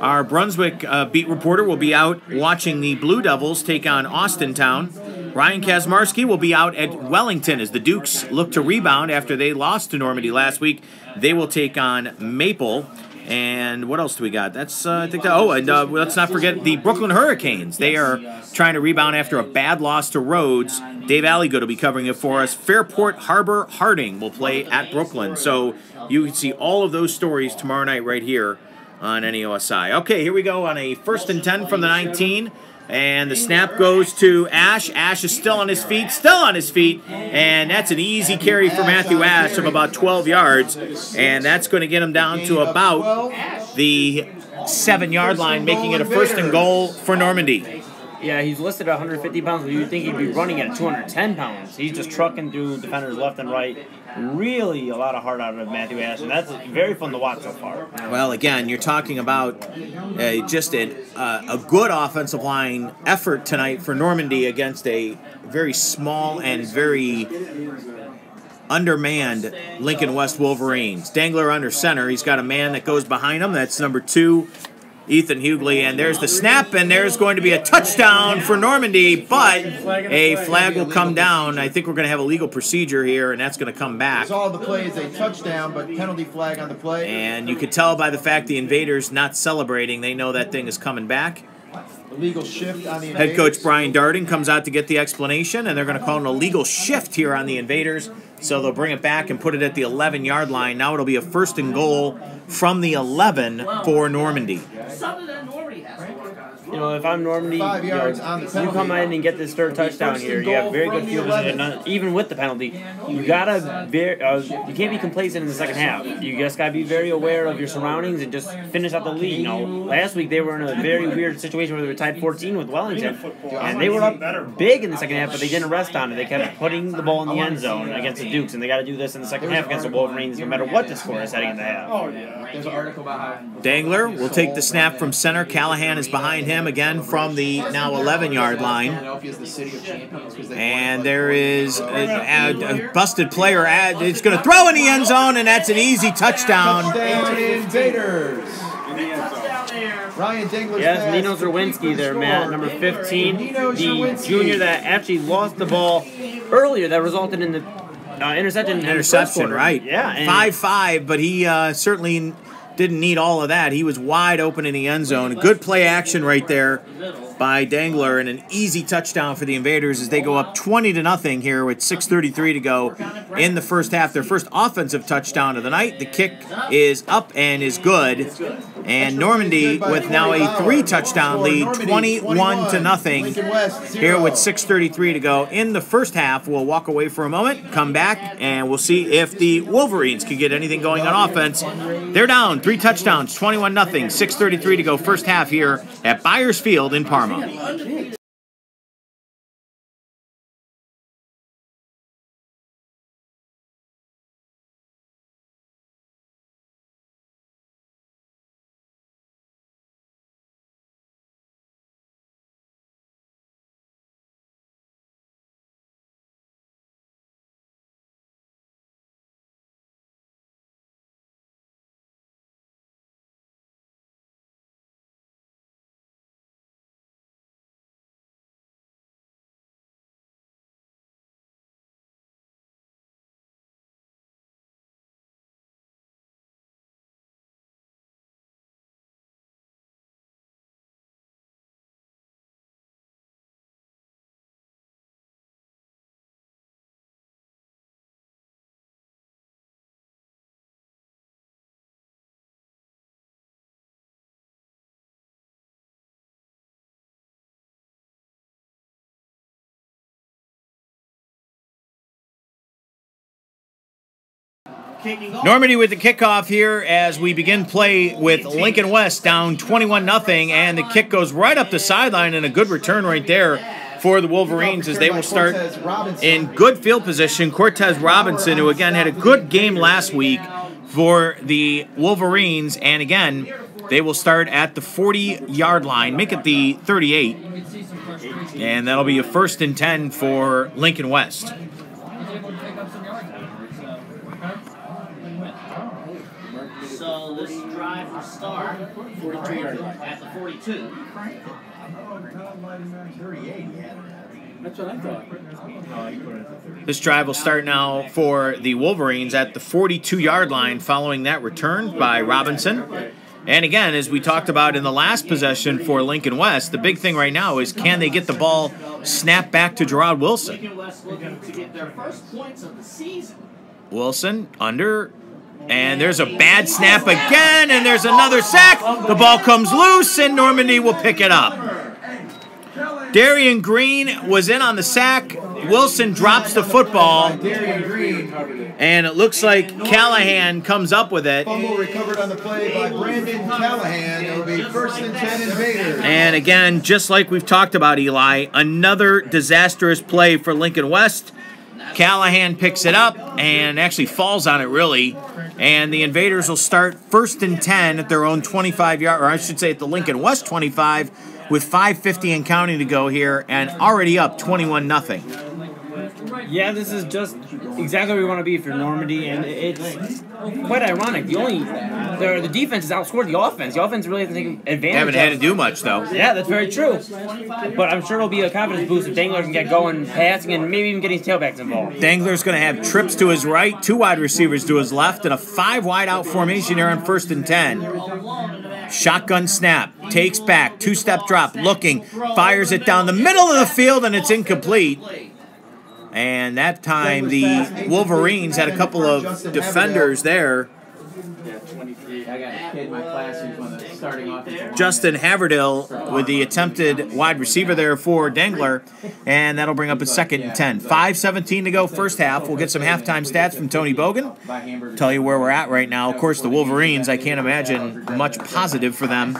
our Brunswick beat reporter, will be out watching the Blue Devils take on Austintown. Ryan Kazmarski will be out at Wellington as the Dukes look to rebound after they lost to Normandy last week. They will take on Maple. And what else do we got? That's let's not forget the Brooklyn Hurricanes. They are trying to rebound after a bad loss to Rhodes. Dave Alligood will be covering it for us. Fairport Harbor Harding will play at Brooklyn. So you can see all of those stories tomorrow night right here on NEOSI. Okay, here we go on a 1st and 10 from the 19. And the snap goes to Ash. Ash is still on his feet, and that's an easy carry for Matthew Ash of about 12 yards, and that's going to get him down to about the 7-yard line, making it a 1st and goal for Normandy. Yeah, he's listed at 150 pounds, but you'd think he'd be running at 210 pounds. He's just trucking through defenders left and right. Really a lot of heart out of Matthew Ash, and that's very fun to watch so far. Well, again, you're talking about just a good offensive line effort tonight for Normandy against a very small and very undermanned Lincoln West Wolverines. Dangler under center. He's got a man that goes behind him. That's number 2. Ethan Hughley, and there's the snap, and there's going to be a touchdown for Normandy, but a flag will come down. I think we're going to have a legal procedure here, and that's going to come back. All the play is a touchdown, but penalty flag on the play. And you could tell by the fact the Invaders not celebrating, they know that thing is coming back. Illegal shift on the Invaders. Head coach Brian Darden comes out to get the explanation, and they're going to call an illegal shift here on the Invaders. So they'll bring it back and put it at the 11-yard line. Now it'll be a 1st and goal from the 11 for Normandy. You know, if I'm Normandy, you come in and get this 3rd touchdown here. You have very good field position, even with the penalty. You gotta, you can't be complacent in the 2nd half. You just gotta be very aware of your surroundings and just finish out the lead. You know, last week they were in a very weird situation where they were tied 14 with Wellington, and they were up big in the 2nd half, but they didn't rest on it. They kept putting the ball in the end zone against the Dukes, and they got to do this in the 2nd half against the Wolverines, no matter what the score is heading into half. Oh yeah. There's an article about how Dangler will take the snap from center. Callahan is behind him again from the now 11-yard line. And there is a busted player. It's going to throw in the end zone, and that's an easy touchdown. Invaders. Ryan Dangler's yes, Nino Zerwinski there, Matt, number 15. The junior that actually lost the ball earlier that resulted in the interception. Interception, right. Yeah. 5-5, but he certainly didn't need all of that. He was wide open in the end zone. Good play action right there by Dangler, and an easy touchdown for the Invaders as they go up 20-0 here with 6:33 to go in the first half. Their first offensive touchdown of the night. The kick is up and is good. And Normandy with now a 3-touchdown lead, 21-0 here with 6:33 to go in the first half. We'll walk away for a moment, come back, and we'll see if the Wolverines can get anything going on offense. They're down 3 touchdowns, 21-0, 6:33 to go first half here at Byers Field in Parma. Normandy with the kickoff here as we begin play with Lincoln West down 21-0, and the kick goes right up the sideline, and a good return right there for the Wolverines as they will start in good field position. Cortez Robinson, who again had a good game last week for the Wolverines, and again, they will start at the 40-yard line, make it the 38, and that'll be a 1st and 10 for Lincoln West. So this drive will start at the 42. That's what I thought. This drive will start now for the Wolverines at the 42-yard line following that return by Robinson. And again, as we talked about in the last possession for Lincoln West, the big thing right now is can they get the ball snapped back to Gerard Wilson? Lincoln West looking to get their first points of the season. Wilson under, and there's a bad snap again, and there's another sack. The ball comes loose, and Normandy will pick it up. Darian Green was in on the sack. Wilson drops the football, and it looks like Callahan comes up with it. Fumble recovered on the play by Brandon Callahan. It'll be 1st and 10 Invaders. And again, just like we've talked about, Eli, another disastrous play for Lincoln West. Callahan picks it up and actually falls on it, really. And the Invaders will start 1st and 10 at their own 25-yard, or I should say at the Lincoln West 25, with 5:50 and counting to go here, and already up 21-0. Yeah, this is just exactly where we want to be for Normandy, and it's quite ironic. The defense has outscored the offense. The offense really hasn't taken advantage. They haven't had to do much, though. Yeah, that's very true. But I'm sure it'll be a confidence boost if Dangler can get going, passing, and maybe even getting his tailbacks involved. Dangler's going to have trips to his right, 2 wide receivers to his left, and a 5 wide out formation here on 1st and 10. Shotgun snap, takes back, 2-step drop, looking, fires it down the middle of the field, and it's incomplete. And that time the Wolverines had a couple of defenders there. I got a kid in my class who's one of the starting offensive. Justin Haverdill with the attempted wide receiver there for Dangler, and that'll bring up a 2nd and 10. 5:17 to go first half. We'll get some halftime stats from Tony Bogan. Tell you where we're at right now. Of course, the Wolverines, I can't imagine much positive for them.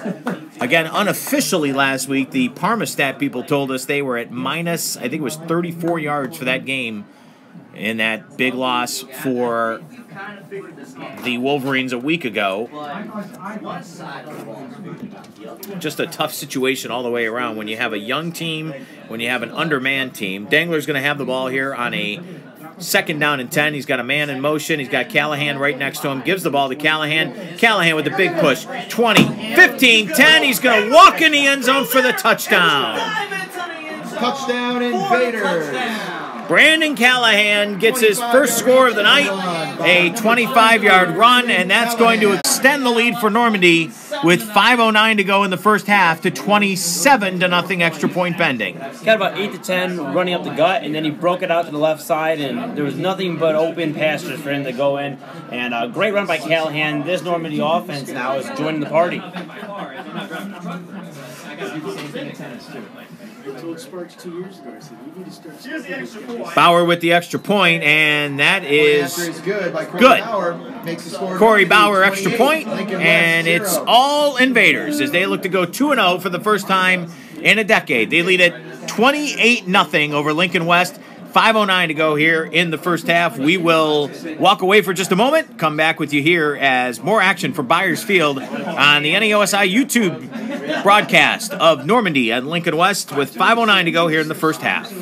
Again, unofficially last week, the Parma stat people told us they were at minus, I think it was 34 yards for that game in that big loss for the Wolverines a week ago. Just a tough situation all the way around when you have a young team, when you have an undermanned team. Dangler's going to have the ball here on a 2nd down and 10. He's got a man in motion. He's got Callahan right next to him. Gives the ball to Callahan. Callahan with the big push. 20, 15, 10. He's going to walk in the end zone for the touchdown. Touchdown, Invaders. Brandon Callahan gets his first score of the night, a 25-yard run, and that's going to extend the lead for Normandy with 5:09 to go in the first half to 27-0 extra point pending. Got about 8 to 10 running up the gut, and then he broke it out to the left side, and there was nothing but open pastures for him to go in. And a great run by Callahan. This Normandy offense now is joining the party. Bauer with the extra point, and that is good. Corey Bauer extra point, and it's all Invaders as they look to go 2-0 for the first time in a decade. They lead it 28-0 over Lincoln West. 5:09 to go here in the first half. We will walk away for just a moment, come back with you here as more action for Byers Field on the NEOSI YouTube broadcast of Normandy and Lincoln West with 5:09 to go here in the first half.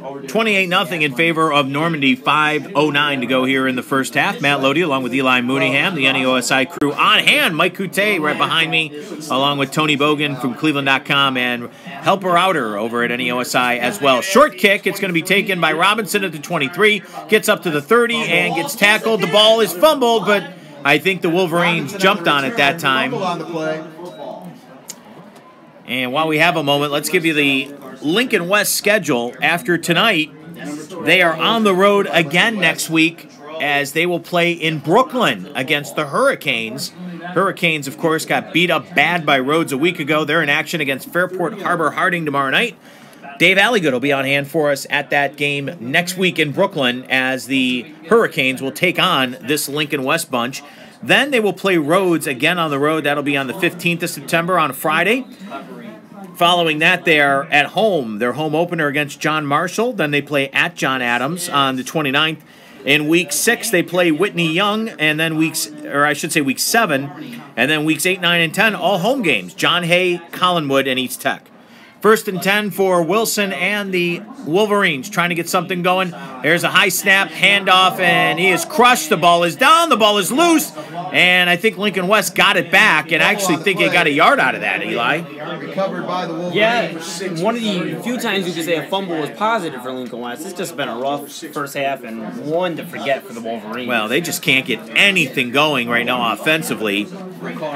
28-0 in favor of Normandy. 5:09 to go here in the first half. Matt Lodi along with Eli Mooneyham, the NEOSI crew on hand. Mike Coute right behind me, along with Tony Bogan from Cleveland.com and Helper Outer over at NEOSI as well. Short kick. It's going to be taken by Robinson at the 23. Gets up to the 30 and gets tackled. The ball is fumbled, but I think the Wolverines jumped on it that time. And while we have a moment, let's give you the Lincoln West schedule. After tonight, they are on the road again next week as they will play in Brooklyn against the Hurricanes. Hurricanes, of course, got beat up bad by Rhodes a week ago. They're in action against Fairport Harbor Harding tomorrow night. Dave Alligood will be on hand for us at that game next week in Brooklyn as the Hurricanes will take on this Lincoln West bunch. Then they will play Rhodes again on the road. That'll be on the 15th of September on a Friday. Following that, they are at home. Their home opener against John Marshall. Then they play at John Adams on the 29th. In week 6, they play Whitney Young, and then week 7, and then weeks 8, 9, and 10, all home games. John Hay, Collinwood, and East Tech. 1st and 10 for Wilson and the Wolverines trying to get something going. There's a high snap, handoff, and he is crushed. The ball is down. The ball is loose. And I think Lincoln West got it back, and I actually think they got a yard out of that, Eli. Recovered by the Wolverines. Yeah, one of the few times you could say a fumble was positive for Lincoln West. It's just been a rough first half and one to forget for the Wolverines. Well, they just can't get anything going right now offensively.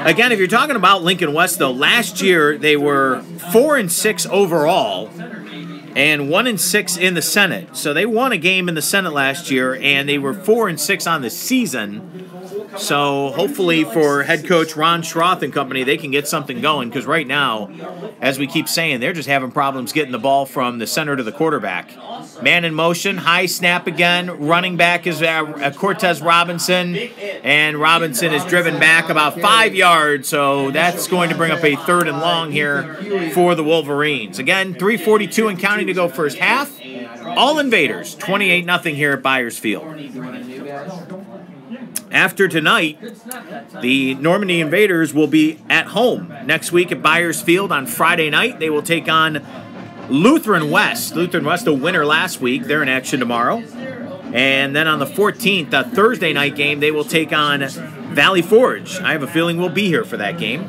Again, if you're talking about Lincoln West, though, last year they were 4-6 overall and 1-6 in the Senate. So they won a game in the Senate last year, and they were 4-6 on the season. So hopefully for head coach Ron Schroth and company, they can get something going, because right now, as we keep saying, they're just having problems getting the ball from the center to the quarterback. Man in motion, high snap again. Running back is Cortez Robinson, and Robinson is driven back about 5 yards, so that's going to bring up a 3rd and long here for the Wolverines. Again, 3:42 and counting to go first half. All Invaders, 28-0 here at Byers Field. After tonight, the Normandy Invaders will be at home next week at Byers Field on Friday night. They will take on Lutheran West. Lutheran West, a winner last week. They're in action tomorrow. And then on the 14th, a Thursday night game, they will take on Valley Forge. I have a feeling we'll be here for that game.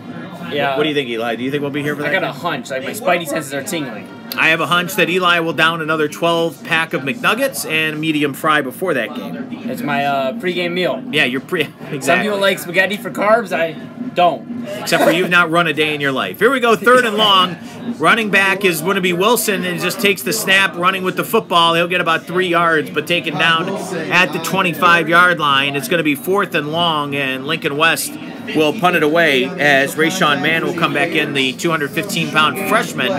Yeah. What do you think, Eli? Do you think we'll be here for that? I got a hunch. Like, my spidey senses are tingling. I have a hunch that Eli will down another 12-pack of McNuggets and a medium fry before that game. It's my pregame meal. Yeah, you're exactly. Some people like spaghetti for carbs. I don't. Except for you've not run a day in your life. Here we go, 3rd and long. Running back is going to be Wilson, and just takes the snap, running with the football. He'll get about 3 yards, but taken down at the 25-yard line. It's going to be 4th and long, and Lincoln West will punt it away as Rayshawn Mann will come back in, the 215-pound freshman.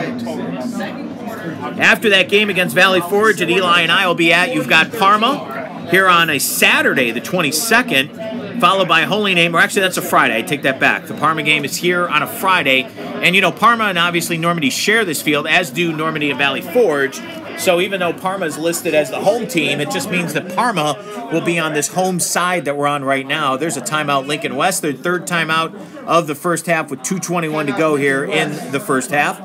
After that game against Valley Forge that Eli and I will be at, you've got Parma, here on a Saturday, the 22nd, followed by Holy Name. Or actually, that's a Friday. I take that back. The Parma game is here on a Friday. And, you know, Parma and obviously Normandy share this field, as do Normandy and Valley Forge. So even though Parma is listed as the home team, it just means that Parma will be on this home side that we're on right now. There's a timeout, Lincoln West, their third timeout of the first half with 2:21 to go here in the first half.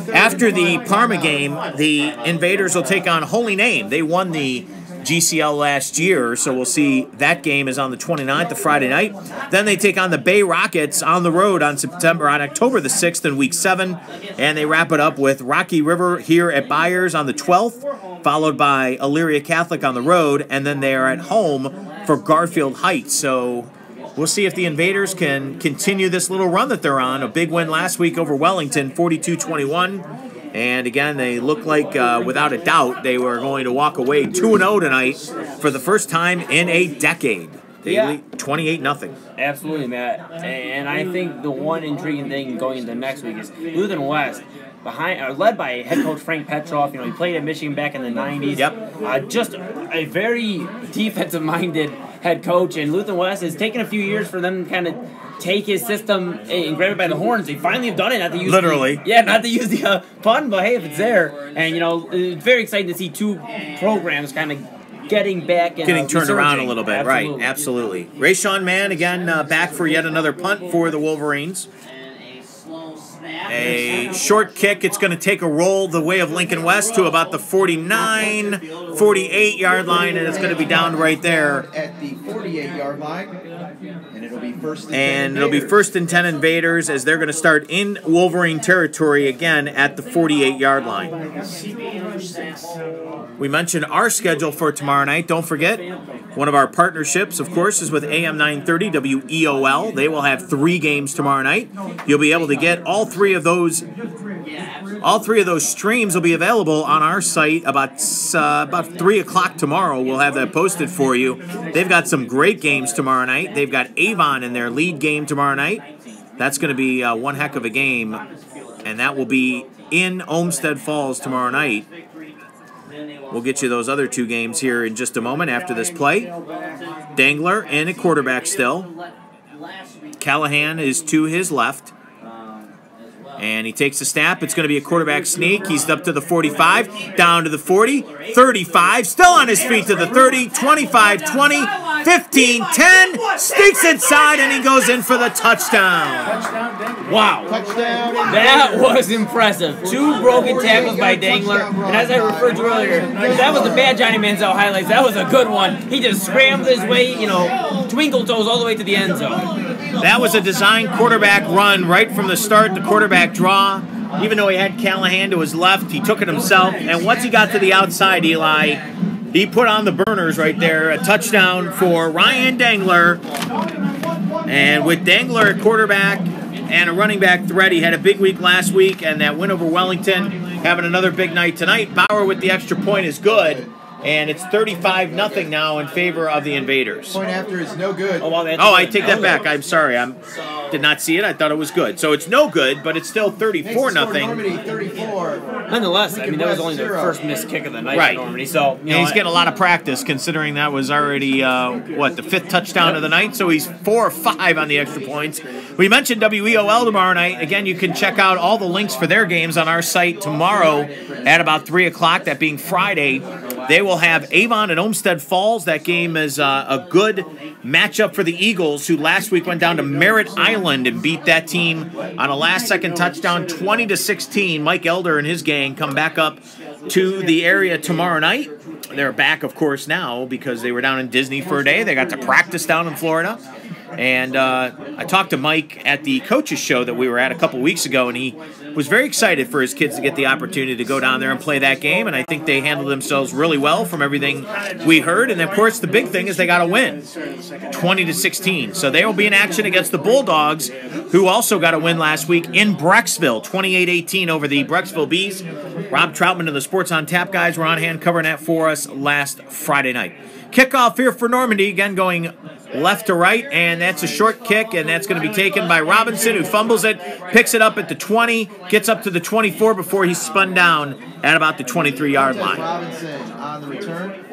After the Parma game, the Invaders will take on Holy Name. They won the GCL last year, so we'll see that game is on the 29th, the Friday night. Then they take on the Bay Rockets on the road on October the 6th in Week 7, and they wrap it up with Rocky River here at Byers on the 12th, followed by Elyria Catholic on the road, and then they are at home for Garfield Heights. So we'll see if the Invaders can continue this little run that they're on. A big win last week over Wellington, 42-21. And again, they look like, without a doubt, they were going to walk away 2-0 tonight for the first time in a decade. They lead 28-0. Absolutely, Matt. And I think the one intriguing thing going into next week is Lutheran West, led by head coach Frank Petroff. You know, he played at Michigan back in the 90s. Yep. Just a very defensive-minded head coach, and Lutheran West has taken a few years for them to kind of take his system and grab it by the horns. They finally have done it. Not to use literally. Not to use the pun, but hey, if it's there. And, you know, it's very exciting to see two programs kind of getting back and getting turned around a little bit. Absolutely. Right, absolutely. Rayshawn Mann, again, back for yet another punt for the Wolverines. A short kick. It's going to take a roll the way of Lincoln West to about the 49, 48-yard line, and it's going to be down right there. At the 48-yard line, and it'll be first and 10 Invaders as they're going to start in Wolverine territory again at the 48-yard line. We mentioned our schedule for tomorrow night. Don't forget, one of our partnerships, of course, is with AM 930 WEOL. They will have 3 games tomorrow night. You'll be able to get all three of those streams will be available on our site about 3 o'clock tomorrow. We'll have that posted for you. They've got some great games tomorrow night. They've got Avon in their lead game tomorrow night. That's going to be one heck of a game, and that will be in Olmsted Falls tomorrow night. We'll get you those other 2 games here in just a moment after this play. Dangler in at quarterback still. Callahan is to his left. And he takes a snap. It's going to be a quarterback sneak. He's up to the 45, down to the 40, 35, still on his feet to the 30, 25, 20, 15, 10, sneaks inside, and he goes in for the touchdown. Wow. That was impressive. 2 broken tackles by Dangler. And as I referred to earlier, that was the bad Johnny Manziel highlights. That was a good one. He just scrambled his way, you know, twinkle toes all the way to the end zone. That was a designed quarterback run right from the start, the quarterback draw. Even though he had Callahan to his left, he took it himself. And once he got to the outside, Eli, he put on the burners right there. A touchdown for Ryan Dangler. And with Dangler at quarterback and a running back threat, he had a big week last week, and that win over Wellington, having another big night tonight. Bauer with the extra point is good. And it's 35-0 now in favor of the Invaders. Point after is no good. I take that back. I'm sorry. Did not see it. I thought it was good. So it's no good, but it's still 34-0. Normandy 34. Nonetheless, I mean, that was only the first missed kick of the night right. for Normandy. So he's getting a lot of practice considering that was already, the 5th touchdown of the night. So he's 4 or 5 on the extra points. We mentioned WEOL tomorrow night. Again, you can check out all the links for their games on our site tomorrow at about 3 o'clock, that being Friday. They will have Avon and Olmsted Falls. That game is a good matchup for the Eagles, who last week went down to Merritt Island and beat that team on a last-second touchdown, 20-16. Mike Elder and his gang come back up to the area tomorrow night. They're back, of course, now because they were down in Disney for a day. They got to practice down in Florida. And I talked to Mike at the coaches show that we were at a couple weeks ago, and he was very excited for his kids to get the opportunity to go down there and play that game, and I think they handled themselves really well from everything we heard. And, of course, the big thing is they got to win, 20-16. So they will be in action against the Bulldogs, who also got a win last week in Brecksville, 28-18 over the Brecksville Bees. Rob Troutman and the Sports on Tap guys were on hand covering that for us last Friday night. Kickoff here for Normandy, again going left to right, and that's a short kick, and that's going to be taken by Robinson, who fumbles it, picks it up at the 20, gets up to the 24 before he's spun down at about the 23-yard line. Robinson on the return.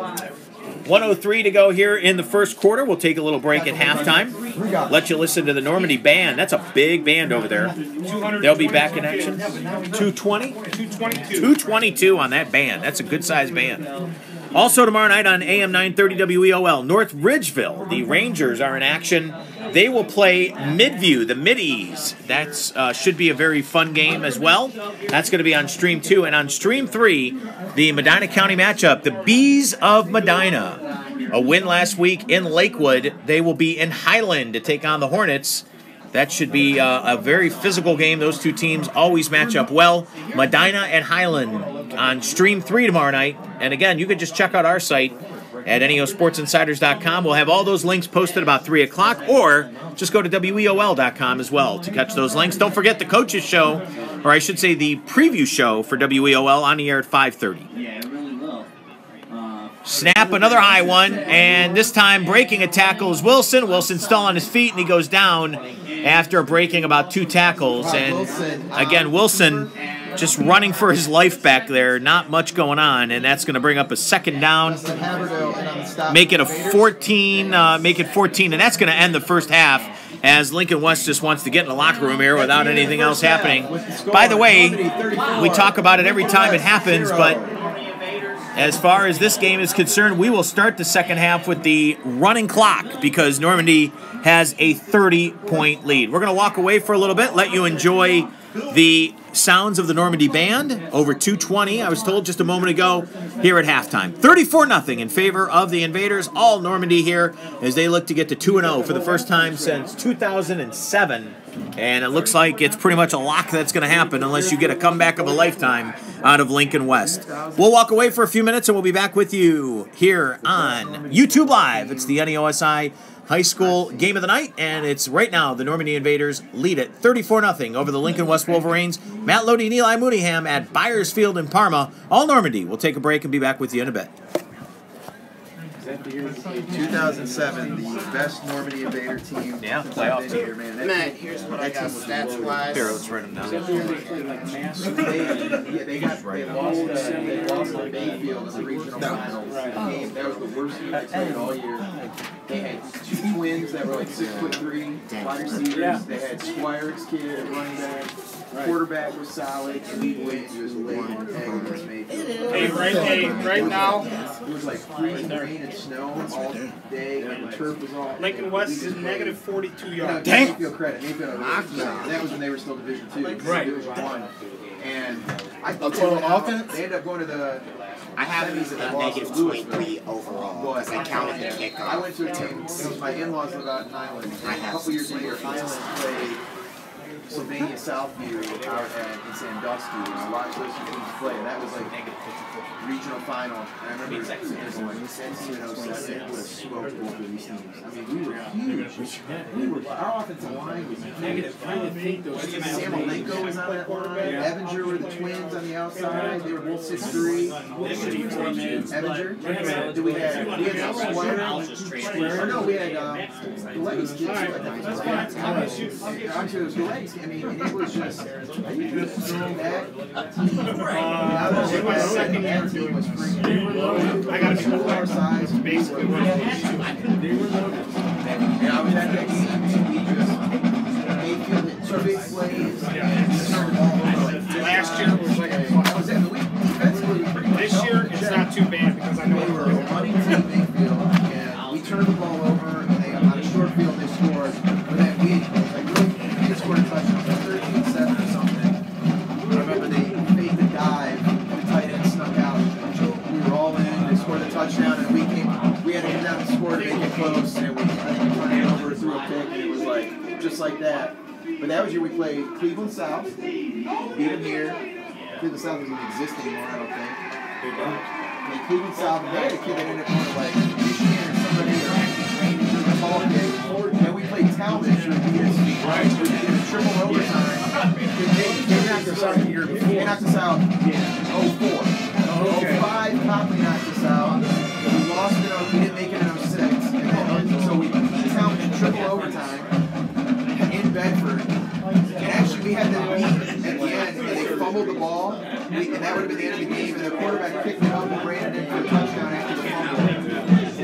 1:03 to go here in the first quarter. We'll take a little break at halftime. Let you listen to the Normandy band. That's a big band over there. They'll be back in action. 220? 222 on that band. That's a good-sized band. Also tomorrow night on AM 930 WEOL, North Ridgeville, the Rangers are in action. They will play Midview, the Middies. That should be a very fun game as well. That's going to be on Stream 2. And on Stream 3, the Medina County matchup, the Bees of Medina. A win last week in Lakewood. They will be in Highland to take on the Hornets. That should be a very physical game. Those two teams always match up well. Medina and Highland on Stream 3 tomorrow night. And again, you can just check out our site at NEOSportsinsiders.com. We'll have all those links posted about 3 o'clock, or just go to WEOL.com as well to catch those links. Don't forget the coaches show, or I should say the preview show for WEOL on the air at 5:30. Snap, another high one, and this time breaking a tackle is Wilson. Wilson's still on his feet, and he goes down after breaking about 2 tackles. And again, Wilson just running for his life back there. Not much going on, and that's going to bring up a second down. Make it 14, and that's going to end the first half as Lincoln West just wants to get in the locker room here without anything else happening. By the way, we talk about it every time it happens, but as far as this game is concerned, we will start the second half with the running clock because Normandy has a 30-point lead. We're going to walk away for a little bit, let you enjoy the sounds of the Normandy band. Over 220, I was told just a moment ago, here at halftime. 34-0 in favor of the Invaders. All Normandy here as they look to get to 2-0 for the first time since 2007. And it looks like it's pretty much a lock that's going to happen unless you get a comeback of a lifetime out of Lincoln West. We'll walk away for a few minutes and we'll be back with you here on YouTube Live. It's the NEOSI High School Game of the Night, and it's right now the Normandy Invaders lead it 34-0 over the Lincoln West Wolverines. Matt Lodi and Eli Mooneyham at Byers Field in Parma. All Normandy. We'll take a break and be back with you in a bit. 2007, the best Normandy Invader team. Yeah, playoff team. Man, here's what I got stats-wise. Here, let's write them down. They lost to Bayfield in the regional finals. That was the worst team they played all year. They had 2 twins that were like 6'3" wide receivers. They had Squire's kid at running back. Quarterback was solid. And we just laid an egg against Mayfield. Right now, it was like freezing rain and snow all day, and the turf was all. Lincoln West is negative 42 yards. Dang! Mayfield credit. Mayfield, that was when they were still Division 2. Right. Division 1. And I thought they ended up going to the. I have these at negative 23 overall because I counted the kickoff. I went to a game. It was my in-laws live out in Island. A couple years later, Island played Sylvania Southview out in Sandusky. And I watched those 2 teams play. And that was like regional final. And I remember sitting there going, NC07 would have smoked both of these teams. I mean, we were huge. Our offensive line was huge. Samolenko was on that line. Evinger were the twins on the outside. They were both 6'3". Evinger. Then we had Squire. Or no, we had Gilletti's kids. Actually, it was Gilletti's. I mean, and it was just that team was free. I got to show our size. Basically, they were loaded. And I was at that game, and we just Mayfield hit 2 big plays. Last year was like a this year it's not too bad because I know they were running to Mayfield, and we turned the ball over, and they on a short field they scored. But then we scored a touchdown, 13-7 or something. I remember they made the dive, and the tight end snuck out. We were all in, they scored a touchdown, and we had to get down and score to make it close, and I think we turned it over through a pick, and it was like, just like that. But that was year we played Cleveland South, beat them here. Cleveland South doesn't exist anymore, I don't think. Played Cleveland South, and they had a kid that ended up going to like Michigan or somebody, or a tall kid. And we played Talmadge, who beat us. We did a triple overtime. They knocked us out the year before. They knocked us out in 04. 05, Copley knocked us out. We lost it, we didn't make it in 06. And so we beat Talmadge in triple overtime in Bedford. And actually, we had them beat at the end, and they fumbled the ball, and that would have been the end of the game, and the quarterback picked it up and ran it in for a touchdown after the fumble.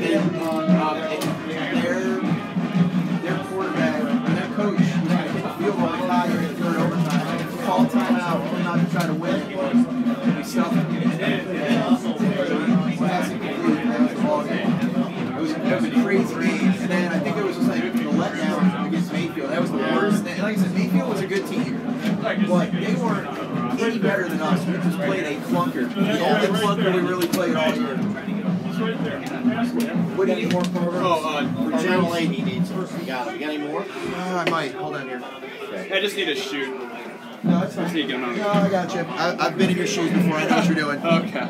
That was a crazy game. And then I think it was just like the letdown against Mayfield. That was the worst. And like I said, Mayfield was a good team, but they weren't any better than us. We just played a clunker. The only clunker we really played all year. What do you need more for? Oh, for Channel 8 he needs some. You got any more? I might. Hold on here. I just need a shoot. No, it's fine. No, I got you. I've been in your shoes before. I know what you're doing. Okay.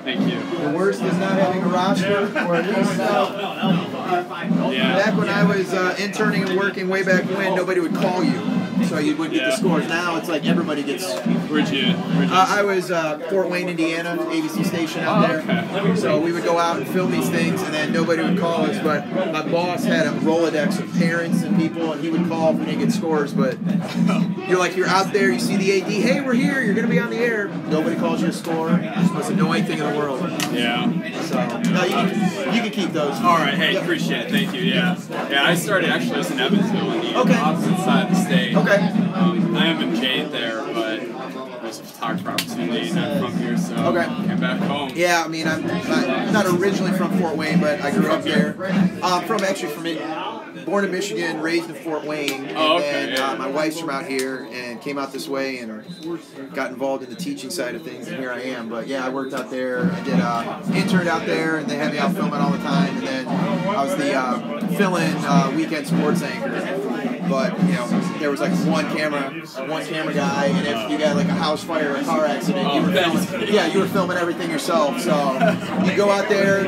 Thank you. The worst is not having a roster, or at least back when I was interning and working way back when, nobody would call you, so you wouldn't get the scores. Now it's like everybody gets. Where'd you? I was Fort Wayne, Indiana, ABC station out there. Okay. So we would go out and film these things, and then nobody would call us. But my boss had a Rolodex of parents and people, and he would call when they get scores. But you're out there, you see the AD, hey, we're here, you're gonna be on the air. Nobody calls you a score. It's the most annoying thing in the world. Yeah. So no, you can keep those. All right. Hey, appreciate it. Thank you. Yeah. Yeah. I started actually just in Evansville, on the opposite side of the state. Okay. I am in Jade there, but there's a photographer opportunity. Not from here, so came back home. Yeah, I mean, I'm not originally from Fort Wayne, but I grew up there. Born in Michigan, raised in Fort Wayne, and then my wife's from out here and came out this way and got involved in the teaching side of things, and here I am. But yeah, I worked out there. I did interned out there, and they had me out filming all the time. And then I was the fill-in weekend sports anchor. But you know, there was like one camera guy, and if you got like a house fire or a car accident, you were filming. Yeah, you were filming everything yourself. So you go out there,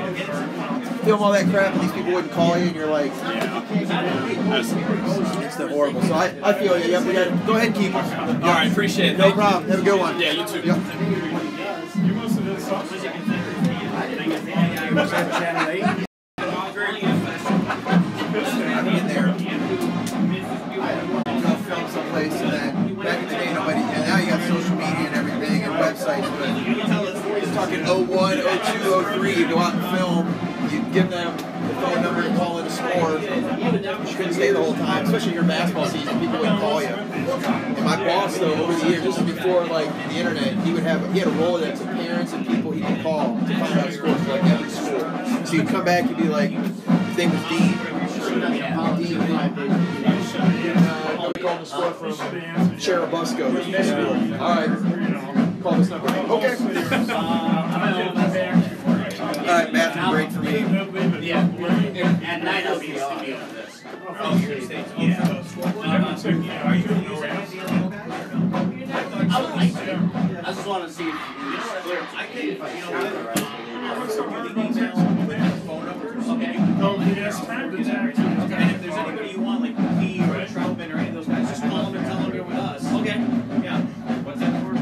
film all that crap, and these people wouldn't call you, and you're like, it's horrible. So I feel you. Yep, we got to go ahead and keep them. All right, appreciate it. No problem. Have a good one. Yeah, you too. Yep. I'm in there. Film someplace, and then back in the day, nobody. And now you got social media and everything and websites. But you're talking 01, 02, 03. You go out and film. You give them the phone number to call in a score. You couldn't stay the whole time, especially your basketball season. People wouldn't call you. And my boss, though, over the years, just before like the internet, he had a Rolodex of parents and people he could call to find out scores for like every school. So you'd come back, you'd be like, his name was Dean. We called the score from Cherubusco. All right, call this number. Okay. All right, bathroom break for me. Yeah, at night I'll be on this. I would like to. I just want to see if I can, phone numbers. Okay. And if there's anybody you want, like P or Troutman or any of those guys, just call them and tell them you're with us. Okay. Yeah. What's that for?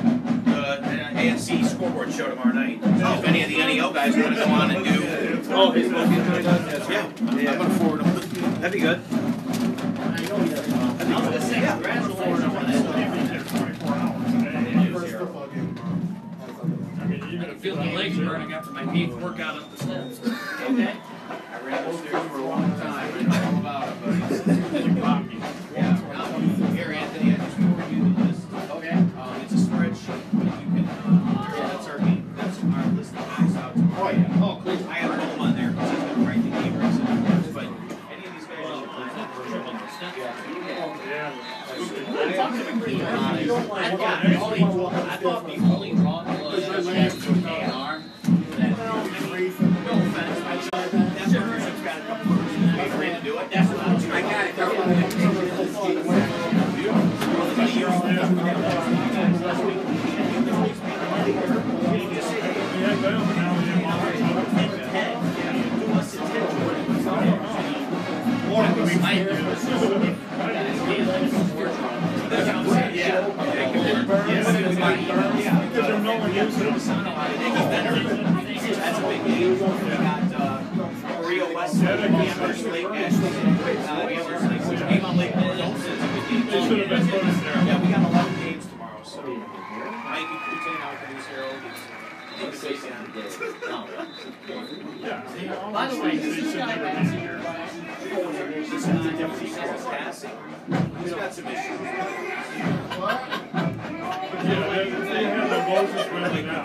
The ANC scoreboard show tomorrow night. Oh. If any of the NEO guys want to go on and do. Oh, his book is does. Yeah. I'm going to forward them. That'd be good. I was going to say, congratulations. I feel my legs burning after my 8th workout up the steps. Okay. I ran those stairs for a long time. I know all about it, but yeah. Here, Anthony, I just forwarded you the list. Okay. It's a spreadsheet. You can. That's our game. That's our list of guys out tomorrow. Oh yeah. Oh, cool. I have them on there because he's going to write the game race in. But any of these guys are triple their steps. I thought the only wrong was KR. No offense, that's your person's got a couple of years free to do it. That's what I got it. That's a big game. We got Rio West, Amherst Lake, Ashley, Amherst Lake, which came on Lake Olsen. Yeah, we got 11 games tomorrow. So Mikey Coutin, our producer, by the way, this is a different passing. He's got some issues. What? They have the Moses really now.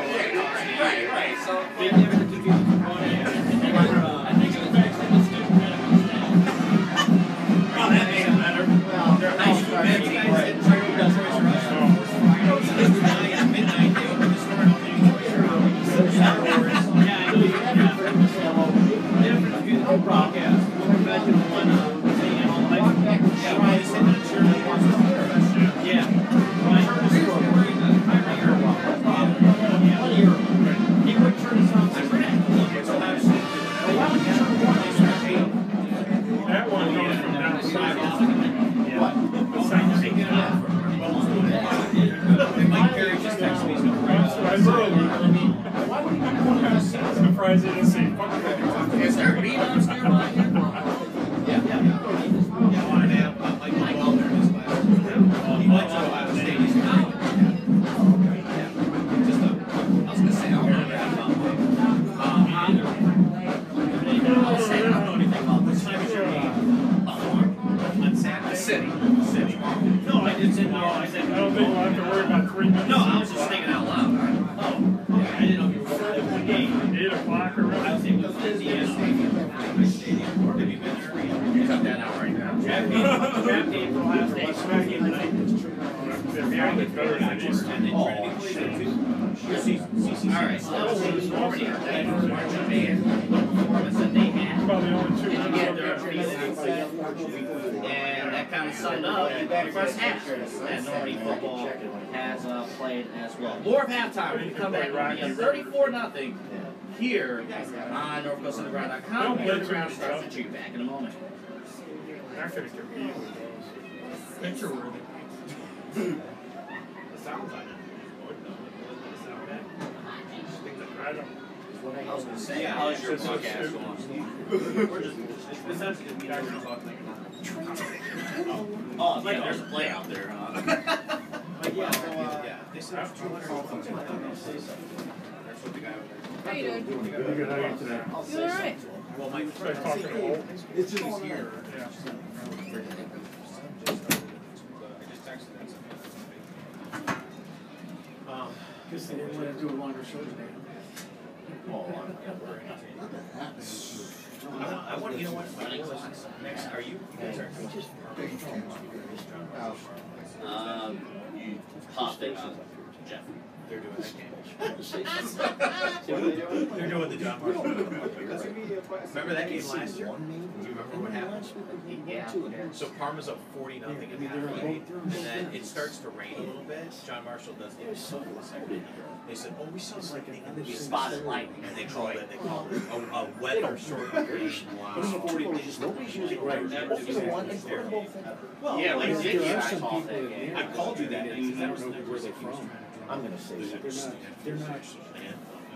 Right. So they never did the one. I think it was actually the student that was that. Oh, that made it better. They're high school men. You guys didn't try to do Toys R Us. At midnight, they opened the store and all the Toys R Us. Star Wars. Yeah, I know. The difference between the two broadcasts. One professional, one saying all high school. Yeah, well, they said that sure. Yeah. Right. He would turn us on. That one goes from downstairs. What? Mike Perry just texted me. I'm surprised they didn't say fuck. Is there rebounds nearby here? Yeah. I want to have Mike Welder in his class. He went to Ohio State. He's not. No, I didn't say no. I said I don't think we'll have to worry about 3 minutes. no. I was just thinking out loud. Oh, okay. I didn't know if you were at the game. 8 o'clock or I was thinking it was Indiana Stadium. You cut that out right now. Draft game for Ohio State. Smack game tonight. Yeah, they better than East. And then try to be played too. All right, so that was Normandy. That was marching band performance that they had. Probably only 2 And minutes. get their feet and that kind of summed up the first half that Normandy football has played as well. More of halftime when you come back. It'll be a 34-0 here on NorthCoastUnderground.com. The Underground starts to cheat back in a moment. I could have competed with those. Picture worthy. I don't. I was going to say, how's your podcast going? We're just essentially just meeting everyone talking oh, yeah, there's a play out there, huh? But yeah, so they said 200. How you doing? Good, how are you today? You alright? Well, my Should I talk to Cole? it's just here. Yeah. Guess they didn't want to do a longer show today. I want, you know what? Next, are you guys are You popped it on Jeff. they're doing that game. They're doing the John Marshall. Remember that game last year? Do you remember what happened? Yeah. So Parma's up 40-0 at halftime, and then it starts to rain a little bit. John Marshall does the second. They said, "Oh, we saw something in the Spotted lightning." and they called it a weather short rain. Wow. 40. They just nobody's using right. Well, Yeah, like like Ziggy and I called that game. I called you that night because I don't know where they're from. I'm gonna say that. They're not.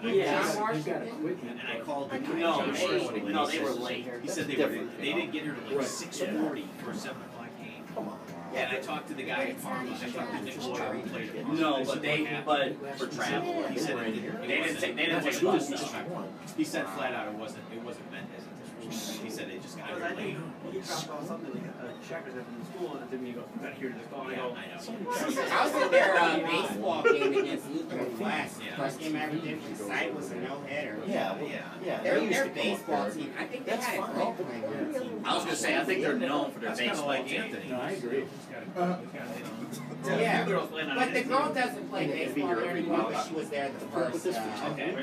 Yeah. They've got equipment. And I called the guy. No, John Marshall, and no, he they were says- late. He said they didn't get here till like 6:40 for a 7 o'clock game. Come on. Yeah, and I talked to the guy at Parma. I talked to Nick Lawyer who played at Parma. No, I but said, they, "What happened?" but for travel, He said they didn't take the bus. He said flat out it wasn't meant as a disrespect. He said it just got here late. He dropped off something like checkers from the school, and then he goes, "Got here to the call." Yeah, I know. I was at their baseball game against Lutheran West. First game I ever did for the site was a no-hitter. Yeah. Their baseball team, I think they had a girl playing on the team. I was gonna say, I think they're known for their That's kind of baseball like team. Anthony. No, I agree. Yeah, Girls playing on but the it. girl doesn't play baseball there anymore, but she was there the first. Okay.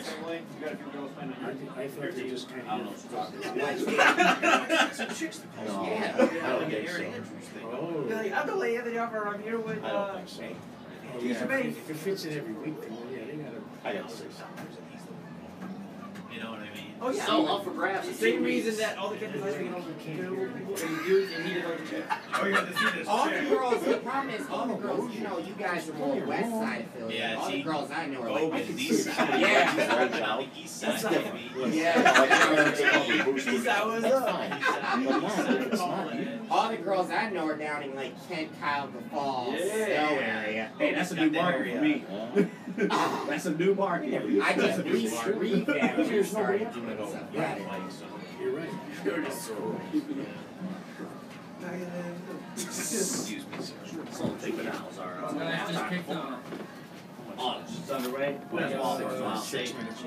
I thought they just kind I don't know of. what you're talking about. Some chicks that call No, me. I don't think so. I'm the lady Anthony Offer. I'm here with. I don't think so. Oh, yeah, if it fits in every week, then yeah, they gotta. I gotta say something. You know what I mean? Oh yeah. So up for grabs. The same reason that all the kids are like, you know, people and dudes and he did other shit. Oh, you have to see this All the chick. girls, the problem is all the girls, you know, you guys are more West Side affiliated. Yeah, All the see, girls I know are Bogan like, is east side. Yeah. Bogan on the east side. That's different. Yeah. East side was That's up. fine. But not, it's not. All the girls I know are down in like Kent, Cuyahoga Falls, Snow area. Hey, that's a new market for me. That's a new market. I just revamped and started doing stuff. You're right. You're just screwed. Excuse me, sir. Someone take the towels, all right? I'm gonna have to kick down. Honest. It's underway. That's all for a while. 6 minutes.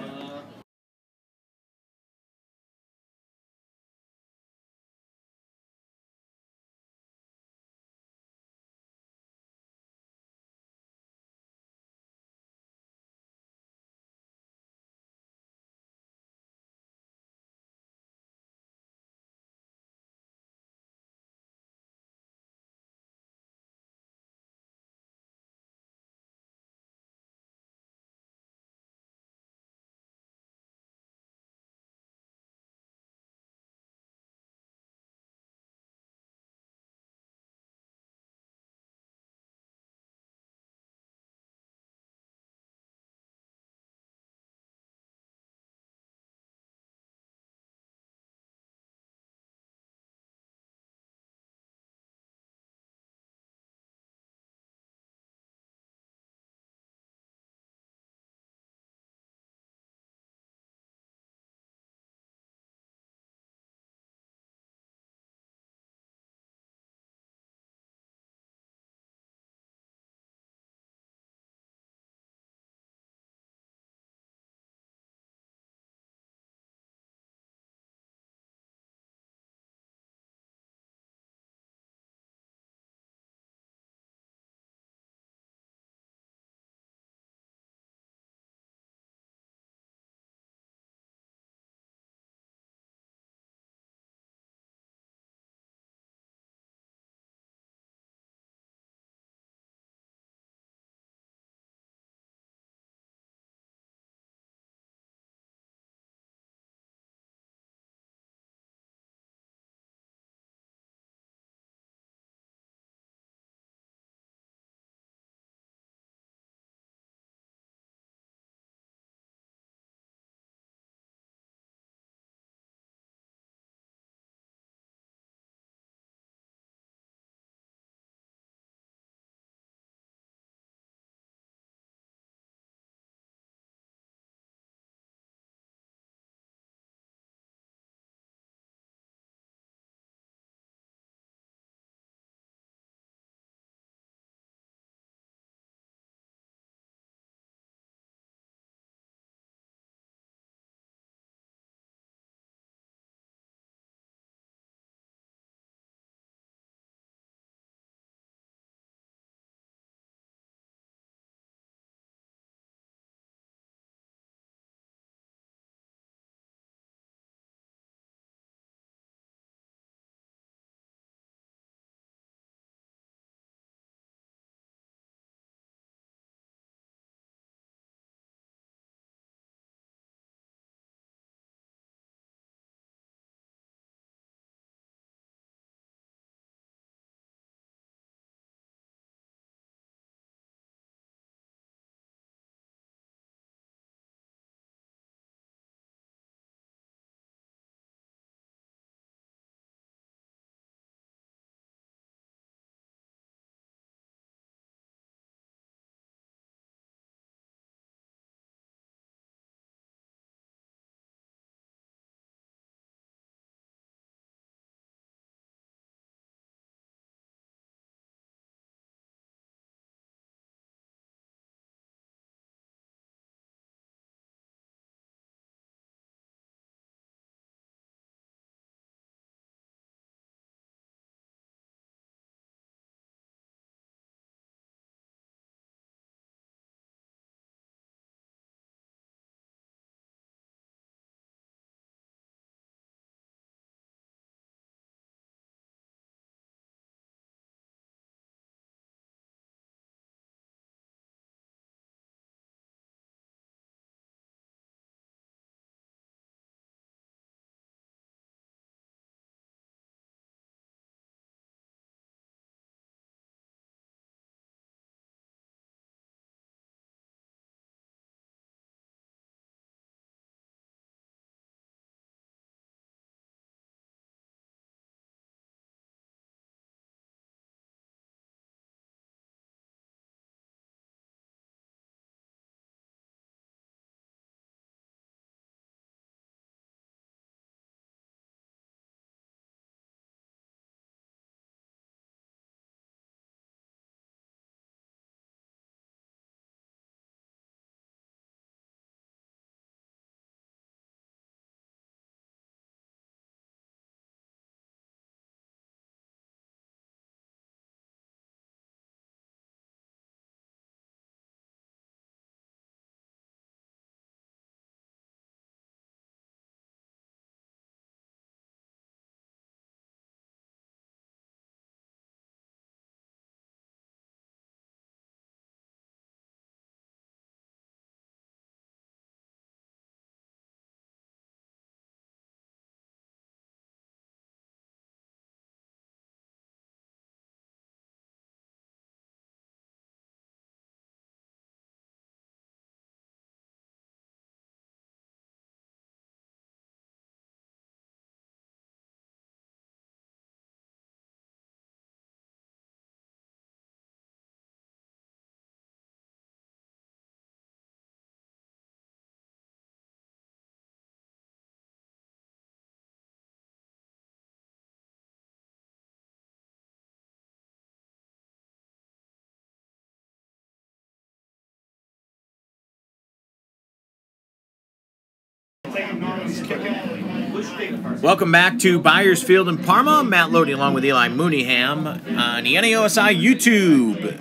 Welcome back to Byers Field in Parma. Matt Lodi along with Eli Mooneyham on the NEOSI YouTube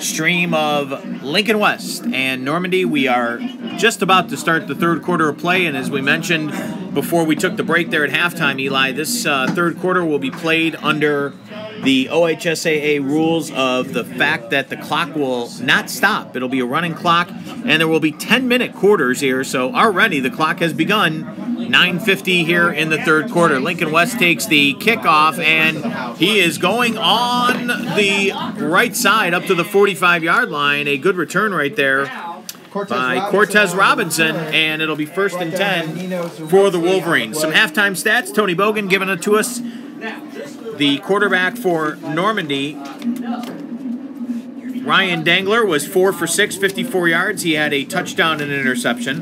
stream of Lincoln West and Normandy. We are just about to start the third quarter of play, and as we mentioned before we took the break there at halftime, Eli, this third quarter will be played under the OHSAA rules of the fact that the clock will not stop. It'll be a running clock, and there will be 10-minute quarters here, so already the clock has begun. 9:50 here in the third quarter. Lincoln West takes the kickoff, and he is going on the right side up to the 45-yard line. A good return right there by Cortez Robinson, and it'll be 1st and 10 for the Wolverines. Some halftime stats. Tony Bogan giving it to us. The quarterback for Normandy, Ryan Dangler, was 4 for 6, 54 yards. He had a touchdown and an interception.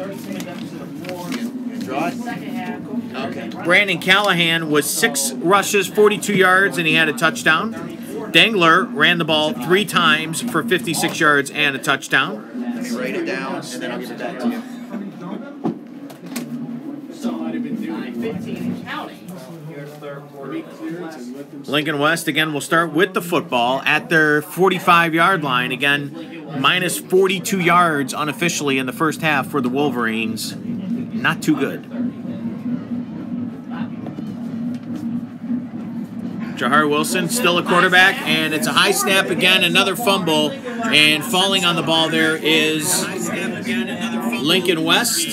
Brandon Callahan was 6 rushes, 42 yards, and he had a touchdown. Dangler ran the ball 3 times for 56 yards and a touchdown. Let me write it down, and then I'll give it back to you. Lincoln West, again, will start with the football at their 45-yard line. Again, minus 42 yards unofficially in the first half for the Wolverines. Not too good. Jahar Wilson, still a quarterback, and it's a high snap again, another fumble, and falling on the ball there is Lincoln West.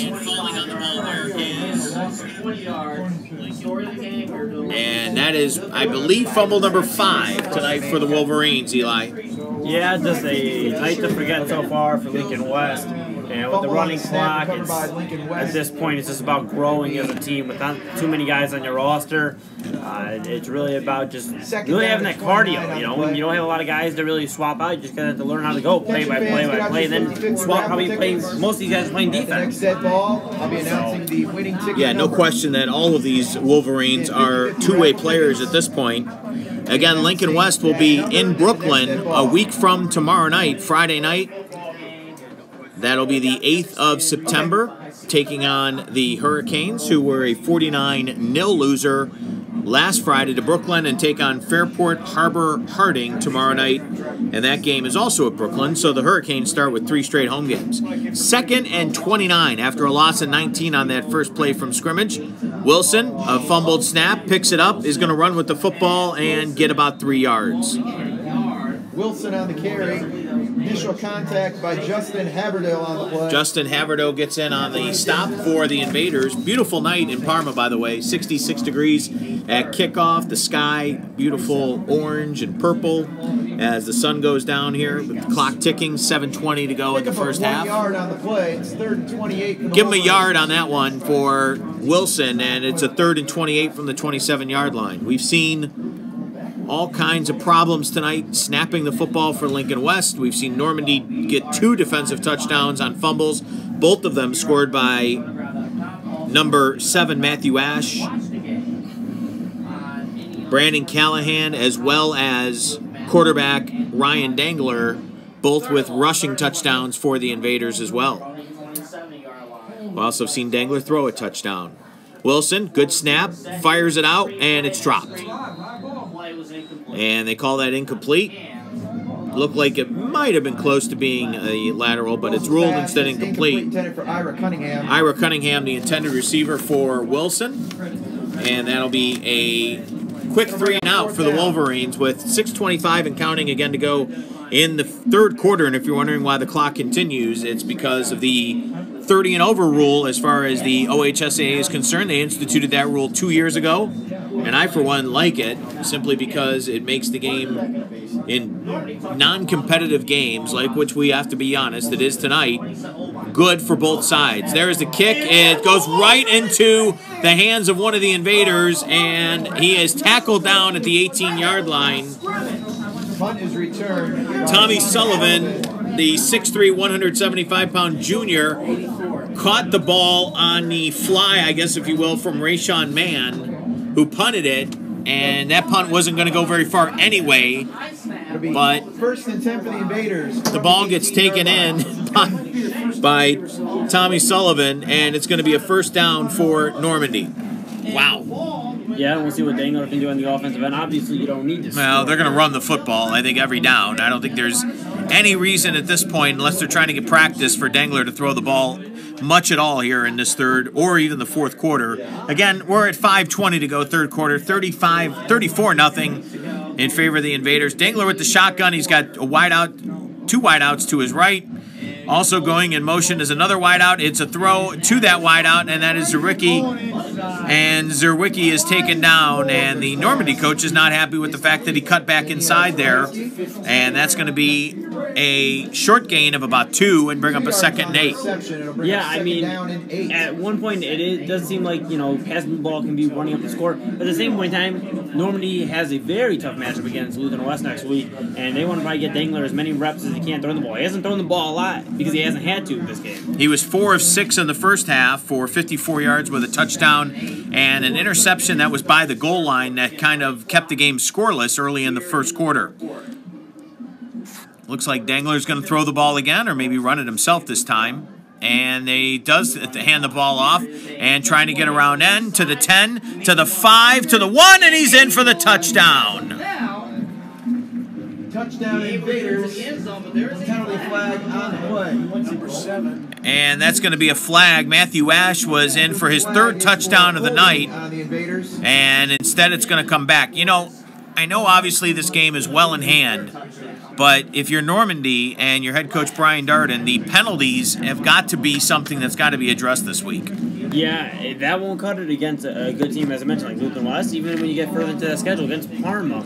And that is, I believe, fumble number 5 tonight for the Wolverines, Eli. Yeah, just a night to forget so far for Lincoln West. And with the running clock, at this point, it's just about growing as a team. With not too many guys on your roster, it's really about just really having that cardio. You know, when you don't have a lot of guys to really swap out, you just gotta have to learn how to go play by play by play. Then swap how you play. Most of these guys are playing defense. Yeah, no question that all of these Wolverines are two-way players at this point. Again, Lincoln West will be in Brooklyn a week from tomorrow night, Friday night. That'll be the 8th of September, taking on the Hurricanes, who were a 49-0 loser last Friday to Brooklyn, and take on Fairport Harbor Harding tomorrow night. And that game is also at Brooklyn, so the Hurricanes start with 3 straight home games. 2nd and 29 after a loss of 19 on that first play from scrimmage. Wilson, a fumbled snap, picks it up, is going to run with the football and get about 3 yards. Wilson on the carry. Initial contact by Justin Haberdill on the play. Justin Haberdill gets in on the stop for the Invaders. Beautiful night in Parma, by the way. 66 degrees at kickoff. The sky, beautiful orange and purple as the sun goes down here. With the clock ticking, 7:20 to go in the first half. Yard on the play. It's 3rd and 28. Give him a yard on that one for Wilson, and it's a 3rd and 28 from the 27-yard line. We've seen all kinds of problems tonight snapping the football for Lincoln West. We've seen Normandy get 2 defensive touchdowns on fumbles, both of them scored by number 7, Matthew Ash, Brandon Callahan, as well as quarterback Ryan Dangler, both with rushing touchdowns for the Invaders as well. We've also seen Dangler throw a touchdown. Wilson, good snap, fires it out, and it's dropped. And they call that incomplete. Looked like it might have been close to being a lateral, but it's ruled instead incomplete. Ira Cunningham, the intended receiver for Wilson. And that'll be a quick 3 and out for the Wolverines with 6:25 and counting again to go in the third quarter. And if you're wondering why the clock continues, it's because of the 30 and over rule as far as the OHSAA is concerned. They instituted that rule 2 years ago, and I, for one, like it simply because it makes the game in non-competitive games, like which we have to be honest, it is tonight, good for both sides. There is the kick. It goes right into the hands of one of the Invaders, and he is tackled down at the 18-yard line. Punt is returned. Tommy Sullivan, the 6'3", 175-pound junior, caught the ball on the fly, I guess if you will, from Rayshawn Mann, who punted it, and that punt wasn't going to go very far anyway, but 1st and 10 for the Invaders. The ball gets taken in by Tommy Sullivan, and it's going to be a first down for Normandy. Wow. Yeah, we'll see what Dangler can do on the offensive end. Obviously, you don't need to. Well, they're going to run the football, I think, every down. I don't think there's any reason at this point, unless they're trying to get practice, for Dangler to throw the ball much at all here in this third or even the fourth quarter. Again, we're at 5:20 to go third quarter, 34-0 in favor of the Invaders. Dangler with the shotgun. He's got a wide out, two wideouts to his right. Also going in motion is another wideout. It's a throw to that wideout, and that is Zerwicki. And Zerwicki is taken down, and the Normandy coach is not happy with the fact that he cut back inside there. And that's going to be a short gain of about 2 and bring up a 2nd and 8. Yeah, I mean, at one point it does seem like, you know, passing the ball can be running up the score. But at the same point in time, Normandy has a very tough matchup against Lutheran West next week, and they want to probably get Dangler as many reps as he can throwing the ball. He hasn't thrown the ball a lot because he hasn't had to this game. He was 4 of 6 in the first half for 54 yards with a touchdown and an interception that was by the goal line that kind of kept the game scoreless early in the first quarter. Looks like Dangler's going to throw the ball again, or maybe run it himself this time. And he does hand the ball off and trying to get around end to the 10, to the 5, to the 1, and he's in for the touchdown. Touchdown Invaders. Penalty flag on the play. Number 7. And that's going to be a flag. Matthew Ash was in for his 3rd touchdown of the night. And instead it's going to come back. You know, I know obviously this game is well in hand, but if you're Normandy and your head coach Brian Darden, the penalties have got to be something that's got to be addressed this week. Yeah, that won't cut it against a good team, as I mentioned, like Lutheran West, even when you get further into the schedule against Parma.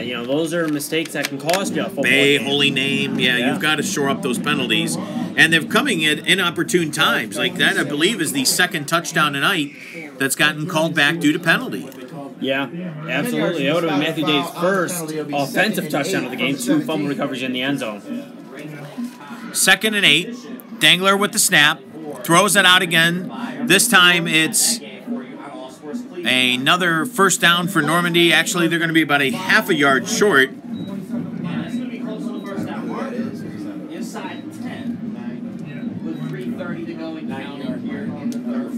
You know, those are mistakes that can cost you a football game. Holy name. Yeah, you've got to shore up those penalties. And they're coming at inopportune times. Like that, I believe, is the 2nd touchdown tonight that's gotten called back due to penalty. Yeah, absolutely. That would have been Matthew Day's first offensive touchdown of the game, 2 fumble recoveries in the end zone. 2nd and 8. Dangler with the snap. Throws it out again. This time it's another first down for Normandy. Actually, they're going to be about a half a yard short.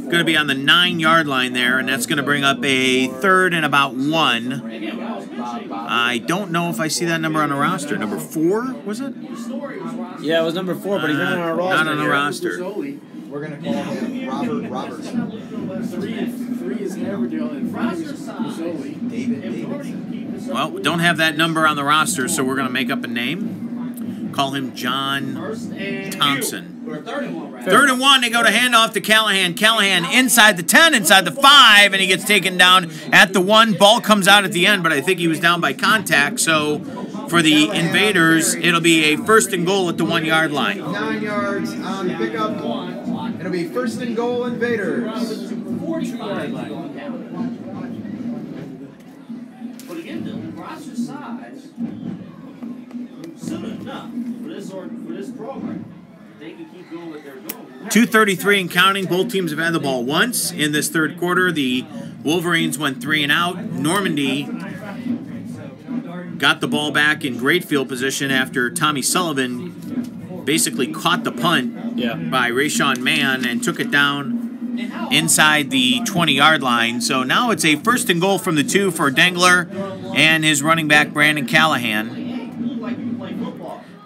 Going to be on the 9-yard line there, and that's going to bring up a 3rd and about 1. I don't know if I see that number on the roster. Number 4, was it? Yeah, it was number 4, but he's not on our roster. Not on the roster. We're going to call him Robert Robertson. 3 is Everdale, and 5 is Mazzoli. David. Well, we don't have that number on the roster, so we're going to make up a name. Call him John Thompson. 3rd and 1, they go to handoff to Callahan. Callahan inside the 10, inside the 5, and he gets taken down at the 1. Ball comes out at the end, but I think he was down by contact, so for the Invaders, it'll be a 1st and goal at the 1-yard line. 9 yards on the pickup. It'll be 1st and goal, Invaders. But again, the roster size soon enough for this program. They can keep doing what they're doing. 2:33 and counting. Both teams have had the ball once in this third quarter. The Wolverines went 3 and out. Normandy got the ball back in great field position after Tommy Sullivan basically caught the punt by Rayshawn Mann and took it down inside the 20-yard line. So now it's a 1st and goal from the 2 for Dangler and his running back Brandon Callahan.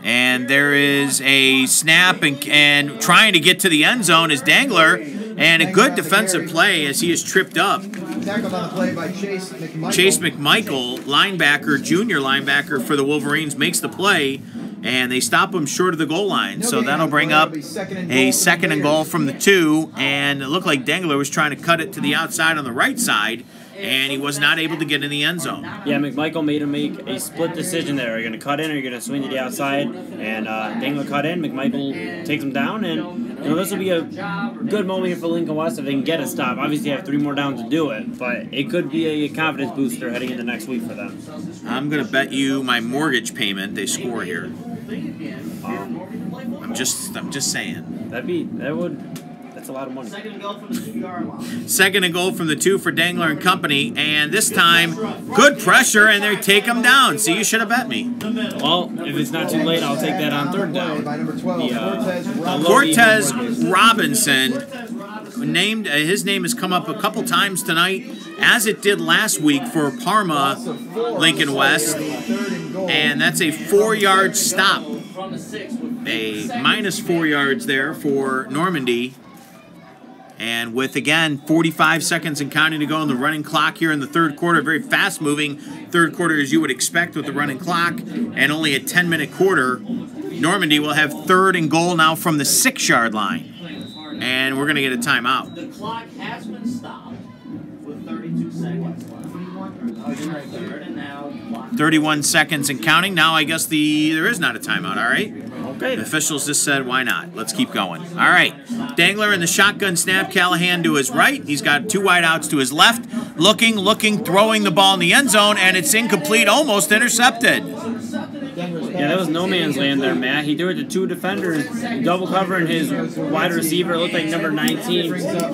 And there is a snap and trying to get to the end zone is Dangler, and a good defensive play as he is tripped up. Tackled on the play by Chase McMichael. Chase McMichael, linebacker, junior linebacker for the Wolverines, makes the play, and they stop him short of the goal line. So that'll bring up a 2nd and goal from the 2, and it looked like Dangler was trying to cut it to the outside on the right side, and he was not able to get in the end zone. Yeah, McMichael made him make a split decision there. Are you going to cut in or are you going to swing to the outside? And Dangler cut in. McMichael takes him down, and you know this will be a good moment here for Lincoln West if they can get a stop. Obviously, you have 3 more downs to do it, but it could be a confidence booster heading into next week for them. I'm going to bet you my mortgage payment they score here. I'm just saying. That would That's a lot of money. Second and goal from the 2-yard line. Second and goal from the 2 for Dangler and company, and this time, good pressure, and they take him down. See, you should have bet me. Well, if it's not too late, I'll take that on third down. By number 12, Cortez Robinson, named his name has come up a couple times tonight, as it did last week for Parma, Lincoln West, and that's a 4-yard stop. A minus 4 yards there for Normandy. And with, again, 45 seconds and counting to go on the running clock here in the third quarter, very fast-moving third quarter as you would expect with the running clock, and only a 10-minute quarter, Normandy will have third and goal now from the 6-yard line. And we're going to get a timeout. The clock has been stopped with 32 seconds. 31 seconds and counting. Now I guess there is not a timeout, all right? Okay. The officials just said, why not? Let's keep going. All right. Dangler in the shotgun snap. Callahan to his right. He's got 2 wideouts to his left. Looking, throwing the ball in the end zone, and it's incomplete, almost intercepted. Yeah, that was no man's land there, Matt. He threw it to 2 defenders, double covering his wide receiver. It looked like number 19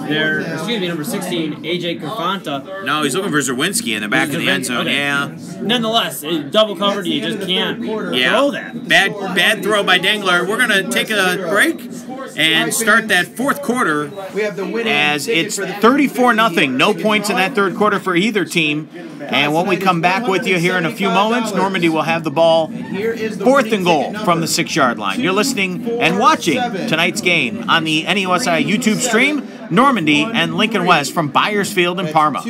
there, number 16, AJ Carfanta. No, he's looking for Zerwinski in the back of the end zone. Okay. Yeah. Nonetheless, double covered, you just can't throw that. Bad throw by Dangler. We're going to take a break and start that fourth quarter as it's 34-0. No points in that third quarter for either team. And when we come back with you here in a few moments, Normandy will have the ball, 4th and goal from the 6-yard line. You're listening and watching tonight's game on the NEOSI YouTube stream, Normandy and Lincoln West from Byers Field in Parma.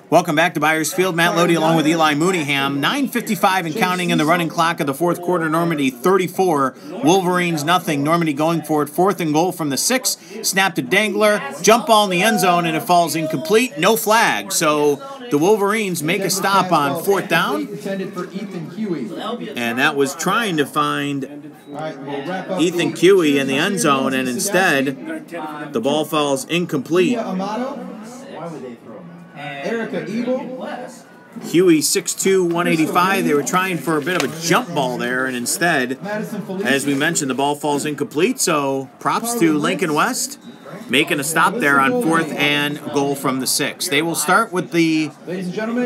Welcome back to Byers Field. Matt Lodi along with Eli Mooneyham. 9:55 and counting in the running clock of the fourth quarter. Normandy 34, Wolverines nothing. Normandy going for it. 4th and goal from the 6. Snap to Dangler. Jump ball in the end zone, and it falls incomplete. No flag. So the Wolverines make a stop on 4th down. And that was trying to find Ethan Huey in the end zone, and instead the ball falls incomplete. Erica Eagle. Huey, 6'2", 185. They were trying for a bit of a jump ball there, and instead, as we mentioned, the ball falls incomplete. So props to Lincoln West making a stop there on 4th and goal from the 6. They will start with the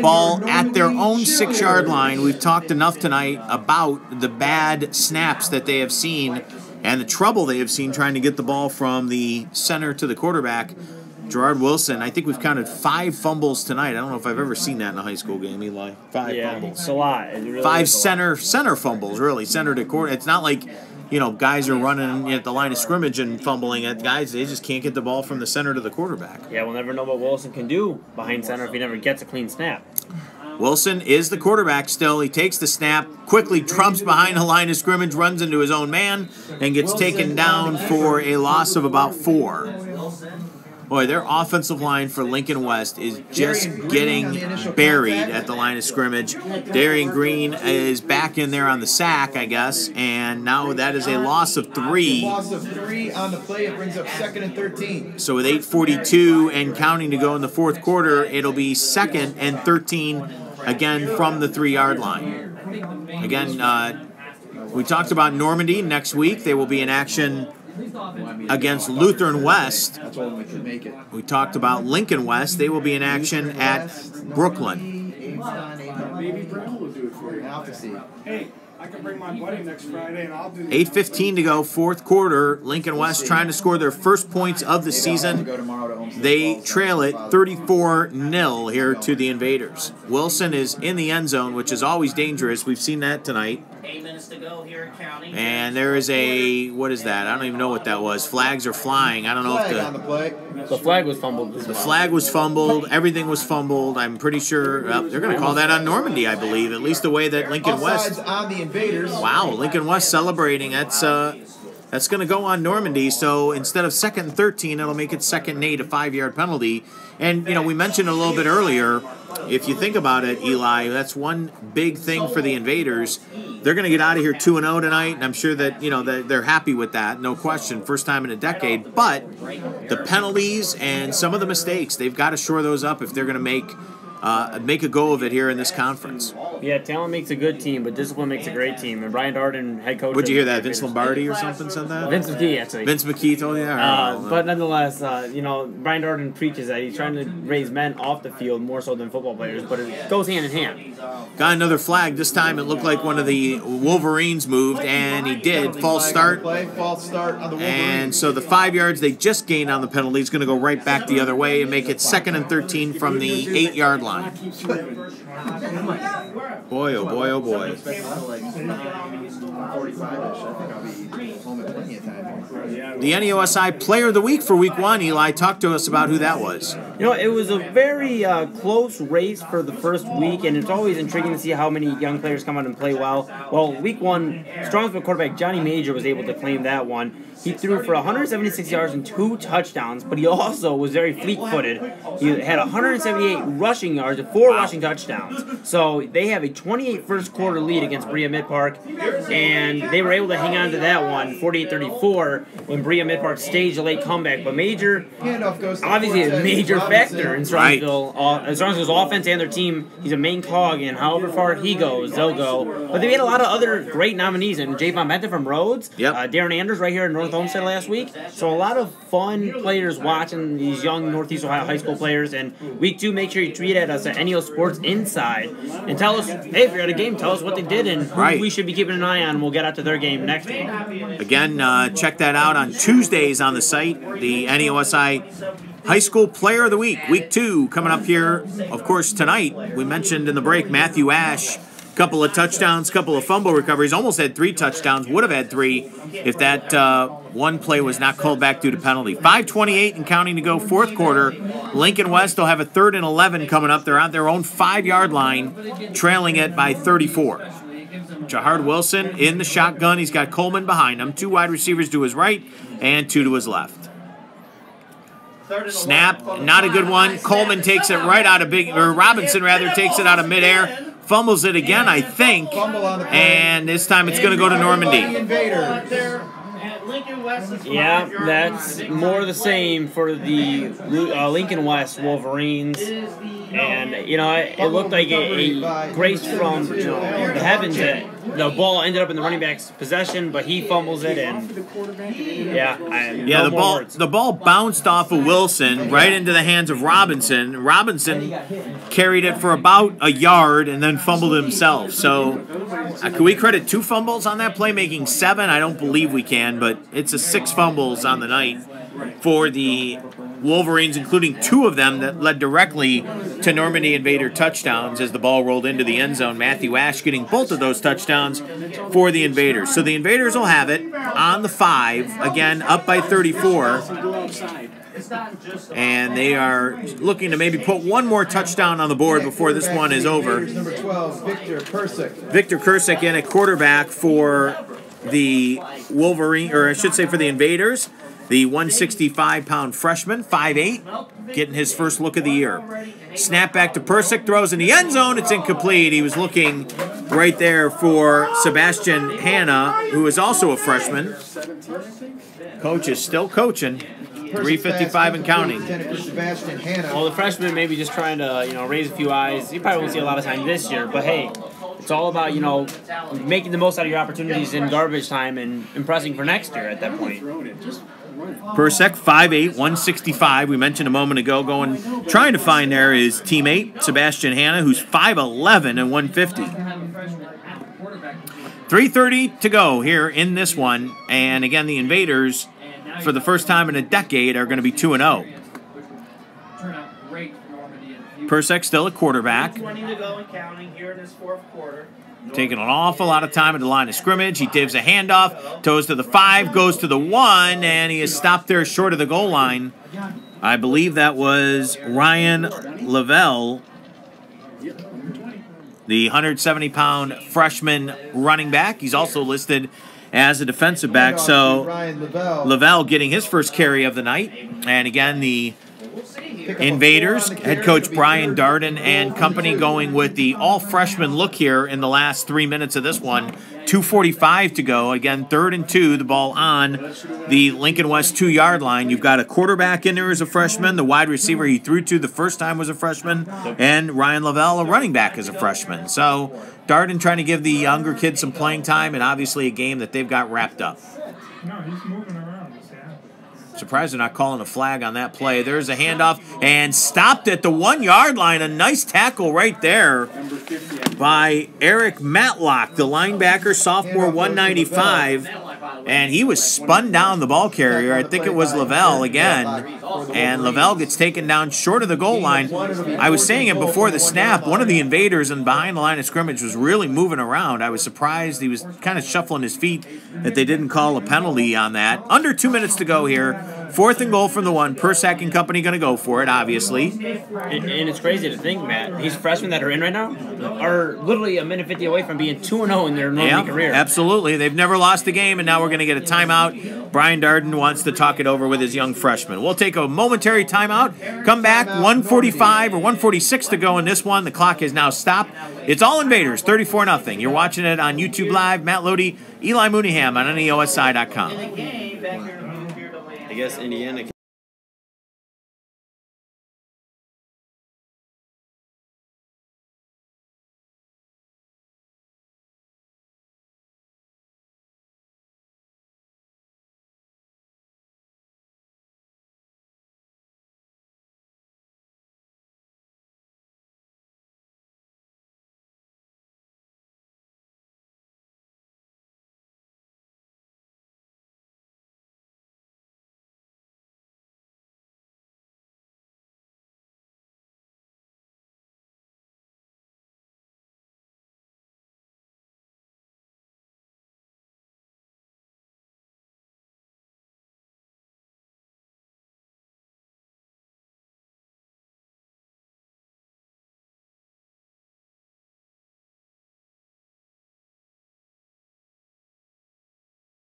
ball at their own 6-yard line. We've talked enough tonight about the bad snaps that they have seen and the trouble they have seen trying to get the ball from the center to the quarterback. Gerard Wilson, I think we've counted 5 fumbles tonight. I don't know if I've ever seen that in a high school game, Eli. 5 fumbles. It's a lot. It really 5 center fumbles, really. Center to quarter. It's not like, guys are running at the line of scrimmage and fumbling at guys. They just can't get the ball from the center to the quarterback. Yeah, we'll never know what Wilson can do behind center if he never gets a clean snap. Wilson is the quarterback still. He takes the snap, quickly trumps behind the line of scrimmage, runs into his own man, and gets taken down for a loss of about 4. Boy, their offensive line for Lincoln West is just getting buried at the line of scrimmage. Darian Green is back in there on the sack, I guess, and now that is a loss of 3. Loss of 3 on the play. It brings up 2nd and 13. So with 8:42 and counting to go in the fourth quarter, it'll be 2nd and 13 again from the 3-yard line. Again, we talked about Normandy next week. They will be in action against Lutheran West. I told him we could make it. We talked about Lincoln West. They will be in action at Brooklyn. Maybe Brown will do it for you. I'll have to see. Hey, I can bring my buddy next Friday and I'll do 8:15 to go, fourth quarter. Lincoln West trying to score their first points of the season. They trail it 34-0 here to the Invaders. Wilson is in the end zone, which is always dangerous. We've seen that tonight. 8 minutes to go here in county. And there is a, what is that? I don't even know what that was. Flags are flying. I don't know if The flag was fumbled. the flag was fumbled. Everything was fumbled. I'm pretty sure they're going to call that on Normandy, I believe. At least the way that Lincoln West. On the Invaders. Wow, Lincoln West celebrating. That's going to go on Normandy. So instead of 2nd and 13, it'll make it 2nd and 8, a 5-yard penalty. And, you know, we mentioned a little bit earlier, if you think about it, Eli, that's one big thing for the Invaders. They're going to get out of here 2-0 tonight, and I'm sure that, you know, they're happy with that, no question, first time in a decade. But the penalties and some of the mistakes, they've got to shore those up if they're going to make a go of it here in this conference. Yeah, talent makes a good team, but discipline makes a great team. And Brian Darden, head coach. Would you hear that? Vince Lombardi or something said that? Vince McKee, actually. Vince McKee told you that? But nonetheless, you know, Brian Darden preaches that he's trying to raise men off the field more so than football players, but it goes hand in hand. Got another flag. This time it looked like one of the Wolverines moved, and he did. False start. False start on the Wolverines. And so the 5 yards they just gained on the penalty is going to go right back the other way and make it 2nd and 13 from the 8-yard line. Boy, oh boy, oh boy. The NEOSI Player of the Week for Week 1. Eli, talk to us about who that was. You know, it was a very close race for the first week, and it's always intriguing to see how many young players come out and play well. Well, Week 1, Strongsville quarterback Johnny Major was able to claim that one. He threw for 176 yards and 2 touchdowns, but he also was very fleet-footed. He had 178 rushing yards and 4 rushing touchdowns. So they have a 28 first-quarter lead against Brea Mid-Park, and they were able to hang on to that one, 48-34, when Brea Mid-Park staged a late comeback. But Major, obviously a major factor in Strongsville, Strongsville's offense and their team. He's a main cog, and however far he goes, they'll go. But they had a lot of other great nominees, and Javon Benton from Rhodes, Darren Anders right here in North Homestead last week. So a lot of fun players watching these young Northeast Ohio high school players. And Week 2, make sure you tweet at us at NEO Sports Inside and tell us, hey, if you're at a game, tell us what they did and who we should be keeping an eye on. We'll get out to their game next week. Again, check that out on Tuesdays on the site. The NEOSI High School Player of the Week, Week 2, coming up here. Of course, tonight, we mentioned in the break, Matthew Ash. Couple of touchdowns, couple of fumble recoveries. Almost had 3 touchdowns. Would have had 3 if that one play was not called back due to penalty. 5:28 and counting to go, fourth quarter. Lincoln West will have a 3rd and 11 coming up. They're on their own 5-yard line, trailing it by 34. Jahard Wilson in the shotgun. He's got Coleman behind him. 2 wide receivers to his right and 2 to his left. Snap, not a good one. Coleman takes it right out of Robinson takes it out of midair. Fumbles it again, I think, and this time it's going to go to Normandy. Yeah, that's more of the same for the Lincoln West Wolverines. And, you know, it looked like a grace from the heavens that the ball ended up in the running back's possession, but he fumbles it, and the ball bounced off of Wilson right into the hands of Robinson. Robinson carried it for about a yard and then fumbled himself. So can we credit 2 fumbles on that play, making 7? I don't believe we can, but it's a 6 fumbles on the night for the Wolverines, including 2 of them that led directly to Normandy Invader touchdowns as the ball rolled into the end zone. Matthew Ash getting both of those touchdowns for the Invaders. So the Invaders will have it on the 5, again up by 34. And they are looking to maybe put one more touchdown on the board before this one is over. Number 12, Victor Kursick. Victor Kursick in at quarterback for the Wolverine, or I should say for the Invaders. The 165-pound freshman, 5'8", getting his first look of the year. Snap back to Persick, throws in the end zone. It's incomplete. He was looking right there for Sebastian Hanna, who is also a freshman. Coach is still coaching. 3:55 and counting. Well, the freshman maybe just trying to raise a few eyes. He probably won't see a lot of time this year, but hey, It's all about, making the most out of your opportunities in garbage time and impressing for next year at that point. Persek, 5'8", 165. We mentioned a moment ago trying to find there his teammate, Sebastian Hanna, who's 5'11" and 150. 3:30 to go here in this one. And again, the Invaders, for the first time in a decade, are going to be 2-0. Persek still a quarterback. 20 to go and counting here in this fourth quarter. Taking an awful lot of time at the line of scrimmage. He gives a handoff, toes to the 5, goes to the 1, and he is stopped there short of the goal line. I believe that was Ryan Lavelle, the 170-pound freshman running back. He's also listed as a defensive back. So Lavelle getting his first carry of the night. And again, the Invaders, head coach Brian Darden and company going with the all-freshman look here in the last 3 minutes of this one. 2:45 to go. Again, 3rd and 2, the ball on the Lincoln West 2-yard line. You've got a quarterback in there as a freshman. The wide receiver he threw to the first time was a freshman. And Ryan Lavelle, a running back, as a freshman. So Darden trying to give the younger kids some playing time and obviously a game that they've got wrapped up. No, he's moving around. Surprised they're not calling a flag on that play. There's a handoff and stopped at the 1-yard line. A nice tackle right there by Eric Matlock, the linebacker, sophomore, 195. And he was spun down, the ball carrier. I think it was Lavelle again. And Lavelle gets taken down short of the goal line. I was saying it before the snap. One of the Invaders and behind the line of scrimmage was really moving around. I was surprised. He was kind of shuffling his feet that they didn't call a penalty on that. Under 2 minutes to go here. 4th and goal from the 1. Persek and company going to go for it, obviously. And it's crazy to think, Matt, these freshmen that are in right now are literally a minute 50 away from being 2-0 in their Normandy career. Absolutely. They've never lost a game, and now we're going to get a timeout. Brian Darden wants to talk it over with his young freshman. We'll take a momentary timeout. Come back, 1:45 or 1:46 to go in this one. The clock is now stopped. It's all Invaders, 34-0. You're watching it on YouTube Live. Matt Lodi, Eli Mooneyham on NEOSI.com. I guess Indiana.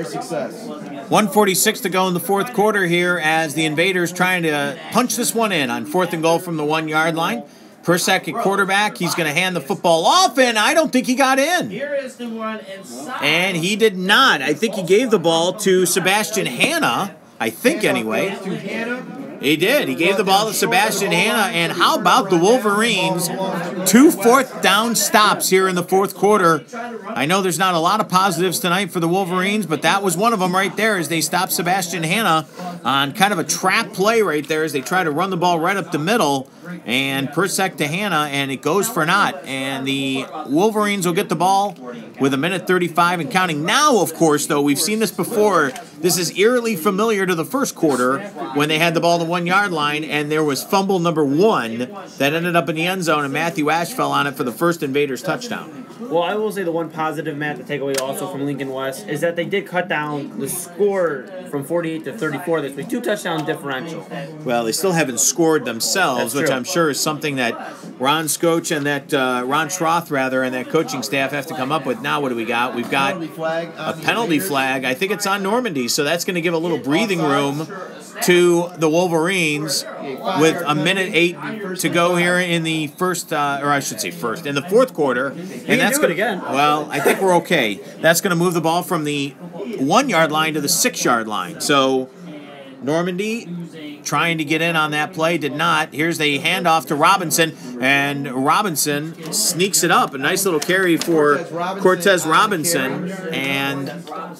Success. 1:46 to go in the fourth quarter here as the Invaders trying to punch this one in on 4th and goal from the 1-yard line. Persek at quarterback. He's going to hand the football off, and I don't think he got in. Here is the one inside. And he did not. I think he gave the ball to Sebastian Hanna. I think anyway. He did. He gave the ball to Sebastian Hanna. And how about the Wolverines? 2 4th-down stops here in the fourth quarter. I know there's not a lot of positives tonight for the Wolverines, but that was one of them right there as they stopped Sebastian Hanna on kind of a trap play right there as they try to run the ball right up the middle. And Persek to Hanna, and it goes for naught. And the Wolverines will get the ball with 1:35 and counting. Now, of course, though, we've seen this before. This is eerily familiar to the first quarter when they had the ball at the 1-yard line, and there was fumble number 1 that ended up in the end zone, and Matthew Ash fell on it for the first Invaders touchdown. Well, I will say the one positive, Matt, to take away also from Lincoln West is that they did cut down the score from 48 to 34 this week. 2-touchdown differential. Well, they still haven't scored themselves, which I'm sure is something that Ron Scotch and that Ron Schroth, rather, and that coaching staff have to come up with. Now what do we got? We've got a penalty flag. I think it's on Normandy, so that's going to give a little breathing room to the Wolverines with 1:08 to go here in the first, or I should say first, in the fourth quarter. And that's going to, again. Well, I think we're okay. That's going to move the ball from the 1-yard line to the 6-yard line. So Normandy trying to get in on that play, did not. Here's the handoff to Robinson, and Robinson sneaks it up. A nice little carry for Cortez Robinson, and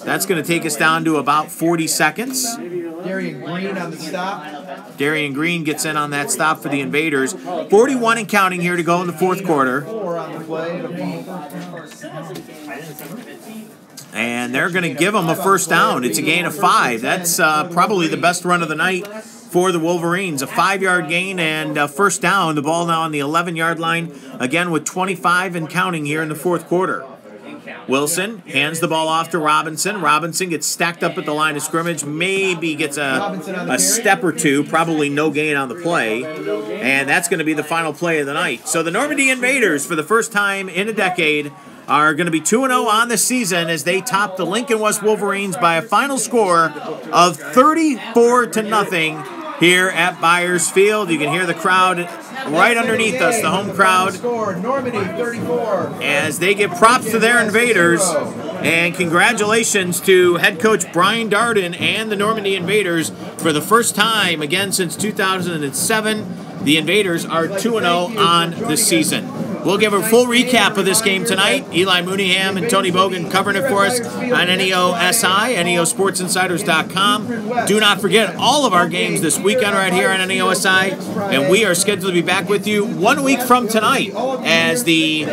that's going to take us down to about 40 seconds. Darian Green on the stop. Darian Green gets in on that stop for the Invaders. 41 and counting here to go in the fourth quarter. 4 on the play. It'll be and they're going to give them a first down. It's a gain of 5. That's probably the best run of the night for the Wolverines. A 5-yard gain and a first down. The ball now on the 11-yard line, again with 25 and counting here in the fourth quarter. Wilson hands the ball off to Robinson. Robinson gets stacked up at the line of scrimmage, maybe gets a step or two, probably no gain on the play, and that's going to be the final play of the night. So the Normandy Invaders, for the first time in a decade, are going to be 2-0 on the season as they top the Lincoln West Wolverines by a final score of 34-0 here at Byers Field. You can hear the crowd right underneath us, the home crowd, Normandy 34. as they give props to their Invaders. And congratulations to head coach Brian Darden and the Normandy Invaders. For the first time, again since 2007, the Invaders are 2-0 on the season. We'll give a full recap of this game tonight. Eli Mooneyham and Tony Bogan covering it for us on NEOSI, NEOsportsinsiders.com. Do not forget all of our games this weekend right here on NEOSI. And we are scheduled to be back with you 1 week from tonight as the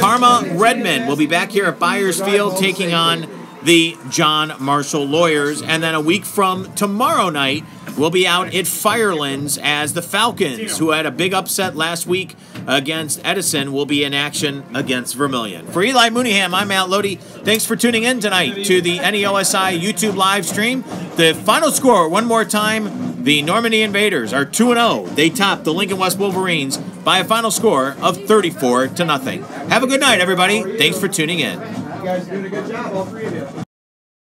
Parma Redmen will be back here at Byers Field taking on the John Marshall Lawyers. And then a week from tomorrow night, we'll be out at Firelands as the Falcons, who had a big upset last week against Edison, will be in action against Vermilion. For Eli Mooneyham, I'm Matt Lodi. Thanks for tuning in tonight to the NEOSI YouTube live stream. The final score, one more time, the Normandy Invaders are 2-0. They top the Lincoln West Wolverines by a final score of 34-0. Have a good night, everybody. Thanks for tuning in. You guys are doing a good job, all 3 of you.